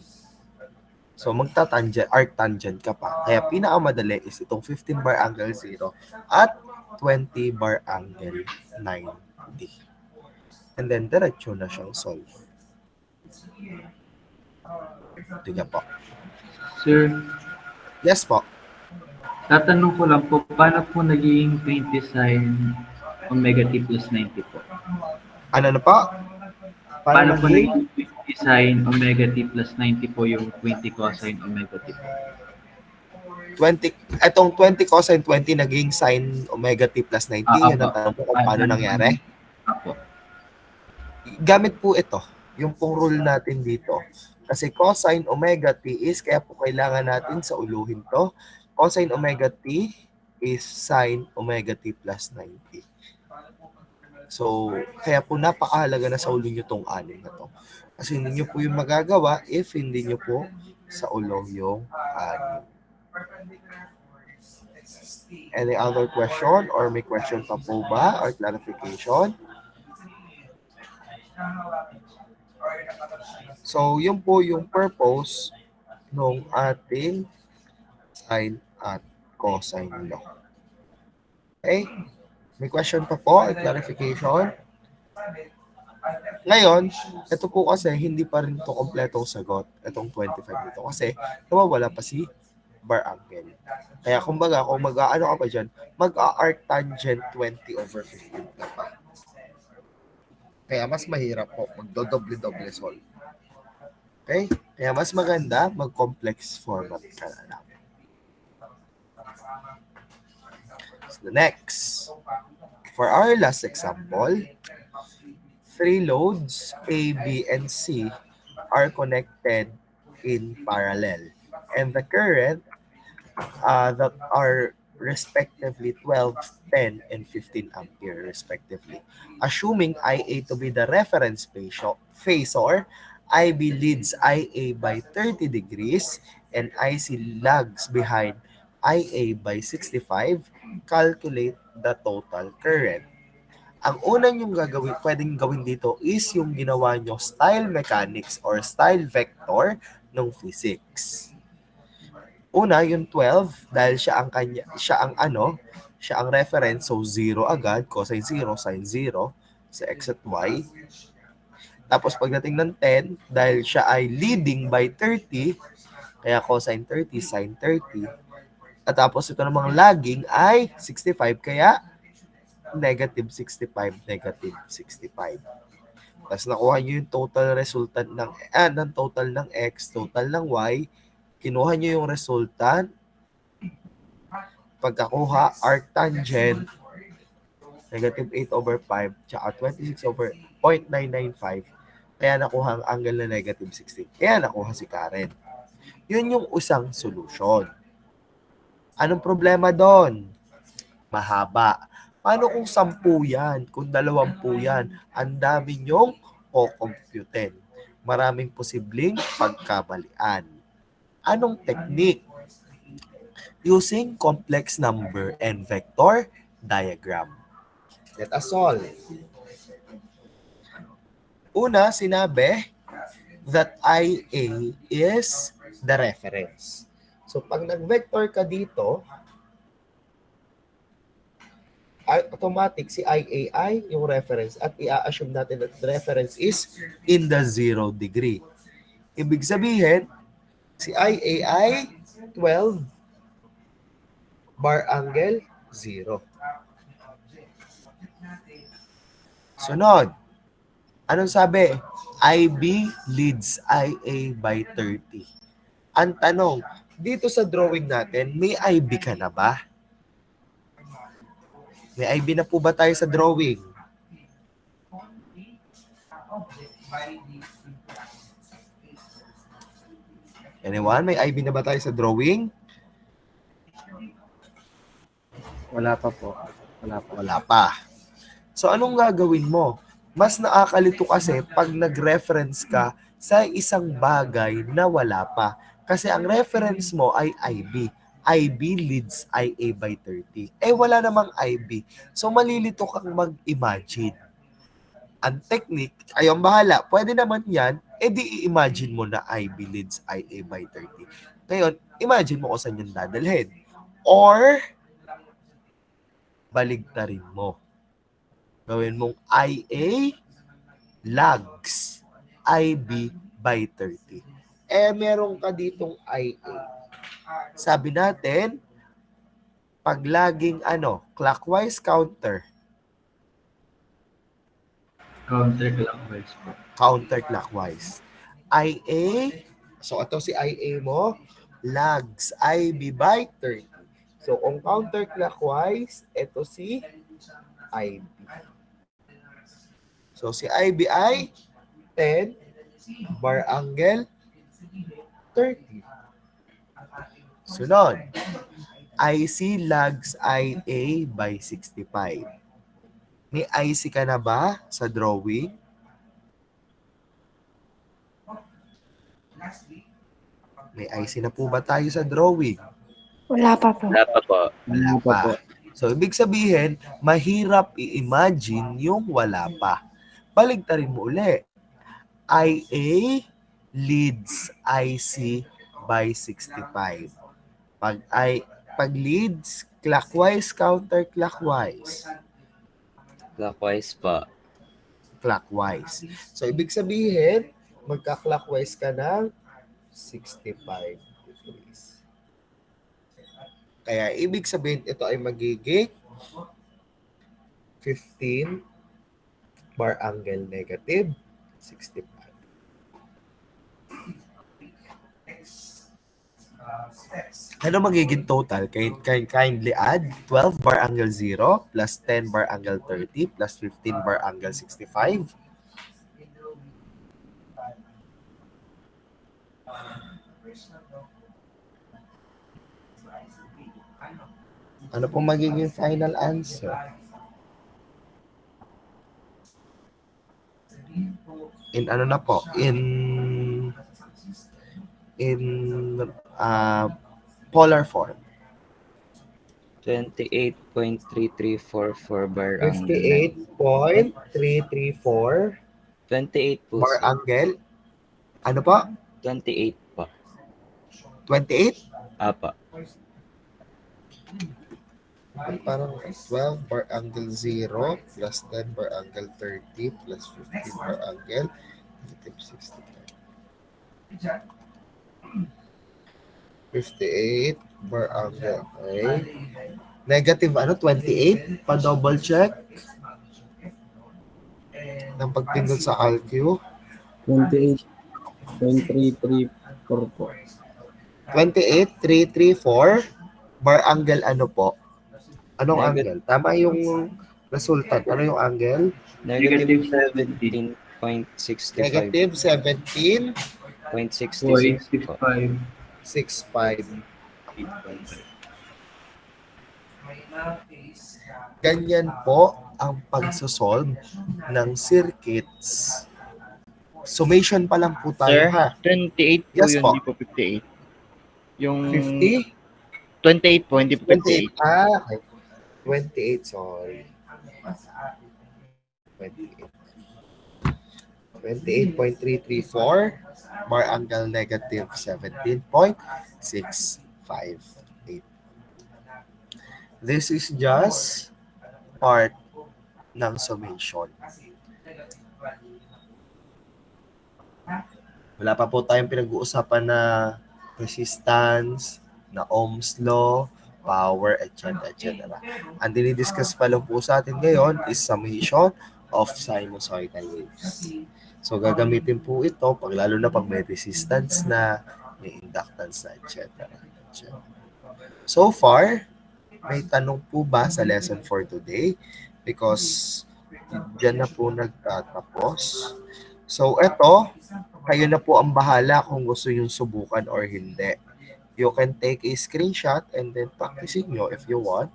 So, magta-tangent, arctangent ka pa. Kaya pinakamadali is itong 15 bar angle 0 at 20 bar angle 90. And then, diretso na siyang solve. Tingnan po. Sir, Yes po. tatanong ko lang po, paano po naging 20 sine omega t plus 90 po? Ano na po? Paano po naging 20 sine omega t plus 90 po yung 20 cosine omega t po? 20 cosine 20 naging sine omega t plus 90. Yan ang tanong po kung paano nangyari. Apo. Gamit po ito, yung pong rule natin dito. Kasi cosine omega t is, kaya po kailangan natin sa uluhin to. Cosine omega t is sine omega t plus 90. So, kaya po napakahalaga na sa ulo nyo tong anim na to. Kasi hindi nyo po yung magagawa if hindi nyo po sa ulo yung anim. Any other question or may question pa po ba or clarification? So, yun po yung purpose ng ating sine at cosine law. Okay? May question pa po? Clarification? Ngayon, ito po kasi hindi pa rin ito kompletong sagot, itong 25 dito. Kasi nawawala pa si bar angle. Kaya kumbaga, kung mag-aano ka pa dyan, mag-arc tangent 20 over 15 ka pa. Kaya mas mahirap po, magdodoble-doble solve. Okay? Kaya mas maganda, mag-complex format ka na lang. So, next. For our last example, three loads, A, B, and C, are connected in parallel. And the current that are respectively 12, 10, and 15 ampere respectively. Assuming IA to be the reference phasor, IB leads IA by 30 degrees, and IC lags behind IA by 65, calculate the total current. Ang unang yung pwedeng gawin dito is yung ginawa nyo style mechanics or style vector ng physics. Una, yung 12, dahil siya ang reference, so 0 agad, cosine 0, sine 0, sa x at y. Tapos pagdating ng 10, dahil siya ay leading by 30, kaya cosine 30, sine 30. At tapos ito namang lagging ay 65, kaya negative 65, negative 65. Tapos nakuha nyo yung total resultant ng total ng x, total ng y, kinuha nyo yung resultant, pagkakuha, arctangent, negative 8 over 5, tsaka 26 over 0.995, kaya nakuha ang angle na negative 16. Kaya nakuha si Karen. Yun yung isang solution. Anong problema doon? Mahaba. Paano kung 10 yan? Kung 20 yan? Ang dami nyong o-computin. Maraming posibleng pagkamalian. Anong technique? Using complex number and vector diagram. Let us solve. Una, sinabi that IA is the reference. So, pag nag-vector ka dito, automatic si IA ay yung reference at i-assume natin that the reference is in the 0 degree. Ibig sabihin, si IA ay 12, bar angle 0. Sunod, anong sabi? IB leads IA by 30. Ang tanong, dito sa drawing natin, may IB ka na ba? May IB na po ba tayo sa drawing? Anyone? May IB na ba tayo sa drawing? Wala pa po. Wala pa. So, anong gagawin mo? Mas nakakalito kasi pag nag-reference ka sa isang bagay na wala pa. Kasi ang reference mo ay IB. IB leads IA by 30. Eh, wala namang IB. So, malilito kang mag-imagine. Ang technique, ayong bahala. Pwede naman yan, di i-imagine mo na IB leads IA by 30. Ngayon, imagine mo kung saan yung dadalhin. Or, baligtarin mo. Gawin mong IA lags IB by 30. Eh, meron ka ditong IA. Sabi natin, pag laging clockwise counter. Counterclockwise po. Counterclockwise. IA, so ito si IA mo, lags IB by 30. So, kung counterclockwise, ito si IB. So, si IB ay 10, bar angle 30. Sunod, IC lags IA by 65. May IC ka na ba sa drawing? May IC na po ba tayo sa drawing? Wala pa po. Wala pa po. Wala pa. So, ibig sabihin, mahirap i-imagine yung wala pa. Baligtarin mo uli. IA leads IC by 65. Pag leads, clockwise, counterclockwise. Clockwise pa. Clockwise. So, ibig sabihin, magka-clockwise ka ng 65 degrees. Kaya, ibig sabihin, ito ay magiging 15 bar angle negative 65. Ano magiging total? Kindly add 12 bar angle 0 plus 10 bar angle 30 plus 15 bar angle 65. Ano po magiging final answer? In ano na po? In polar form. 28.3344 bar angle. 58.334 28 po. bar angle. Ano po? 28 pa. 28? Apa. Parang 12 bar angle 0 plus 10 bar angle 30 plus 15 bar angle negative 65. 58 bar angle. Okay. Negative 28. Pa-double check. Ng pagpindot sa ALQ. 28.334 po. 28,334 bar angle ano po? Anong Negative. angle? Tama yung resultant. Ano yung angle? Negative 17.65. Negative 17.65. 0.65. Ganyan po ang pagsosolve ng circuits. Summation pa lang po tayo, Sir, ha? 28 po Yes yun, po. hindi po 58. Yung 50? 28 po, hindi po 28. 58. Okay. 28, sorry. 28. 28.334 bar angle negative 17.658. This is just part ng summation. Wala pa po tayong pinag-uusapan na resistance, na Ohm's law, power, etc. Ang dinidiscuss pa lang po sa atin ngayon is summation of sinusoidal waves. So, gagamitin po ito lalo na pag may resistance na, may inductance na, etc. So far, may tanong po ba sa lesson for today? Because dyan na po nagtatapos. So, eto, kayo na po ang bahala kung gusto yung subukan or hindi. You can take a screenshot and then practice nyo if you want.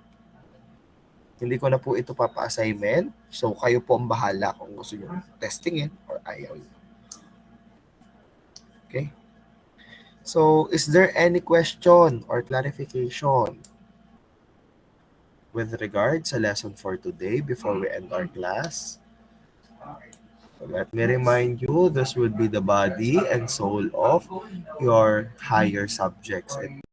Hindi ko na po ito papa-assignment. So, kayo po ang bahala kung gusto nyo testingin or ayaw. Okay? So, is there any question or clarification with regard sa lesson for today before we end our class? So let me remind you, this would be the body and soul of your higher subjects.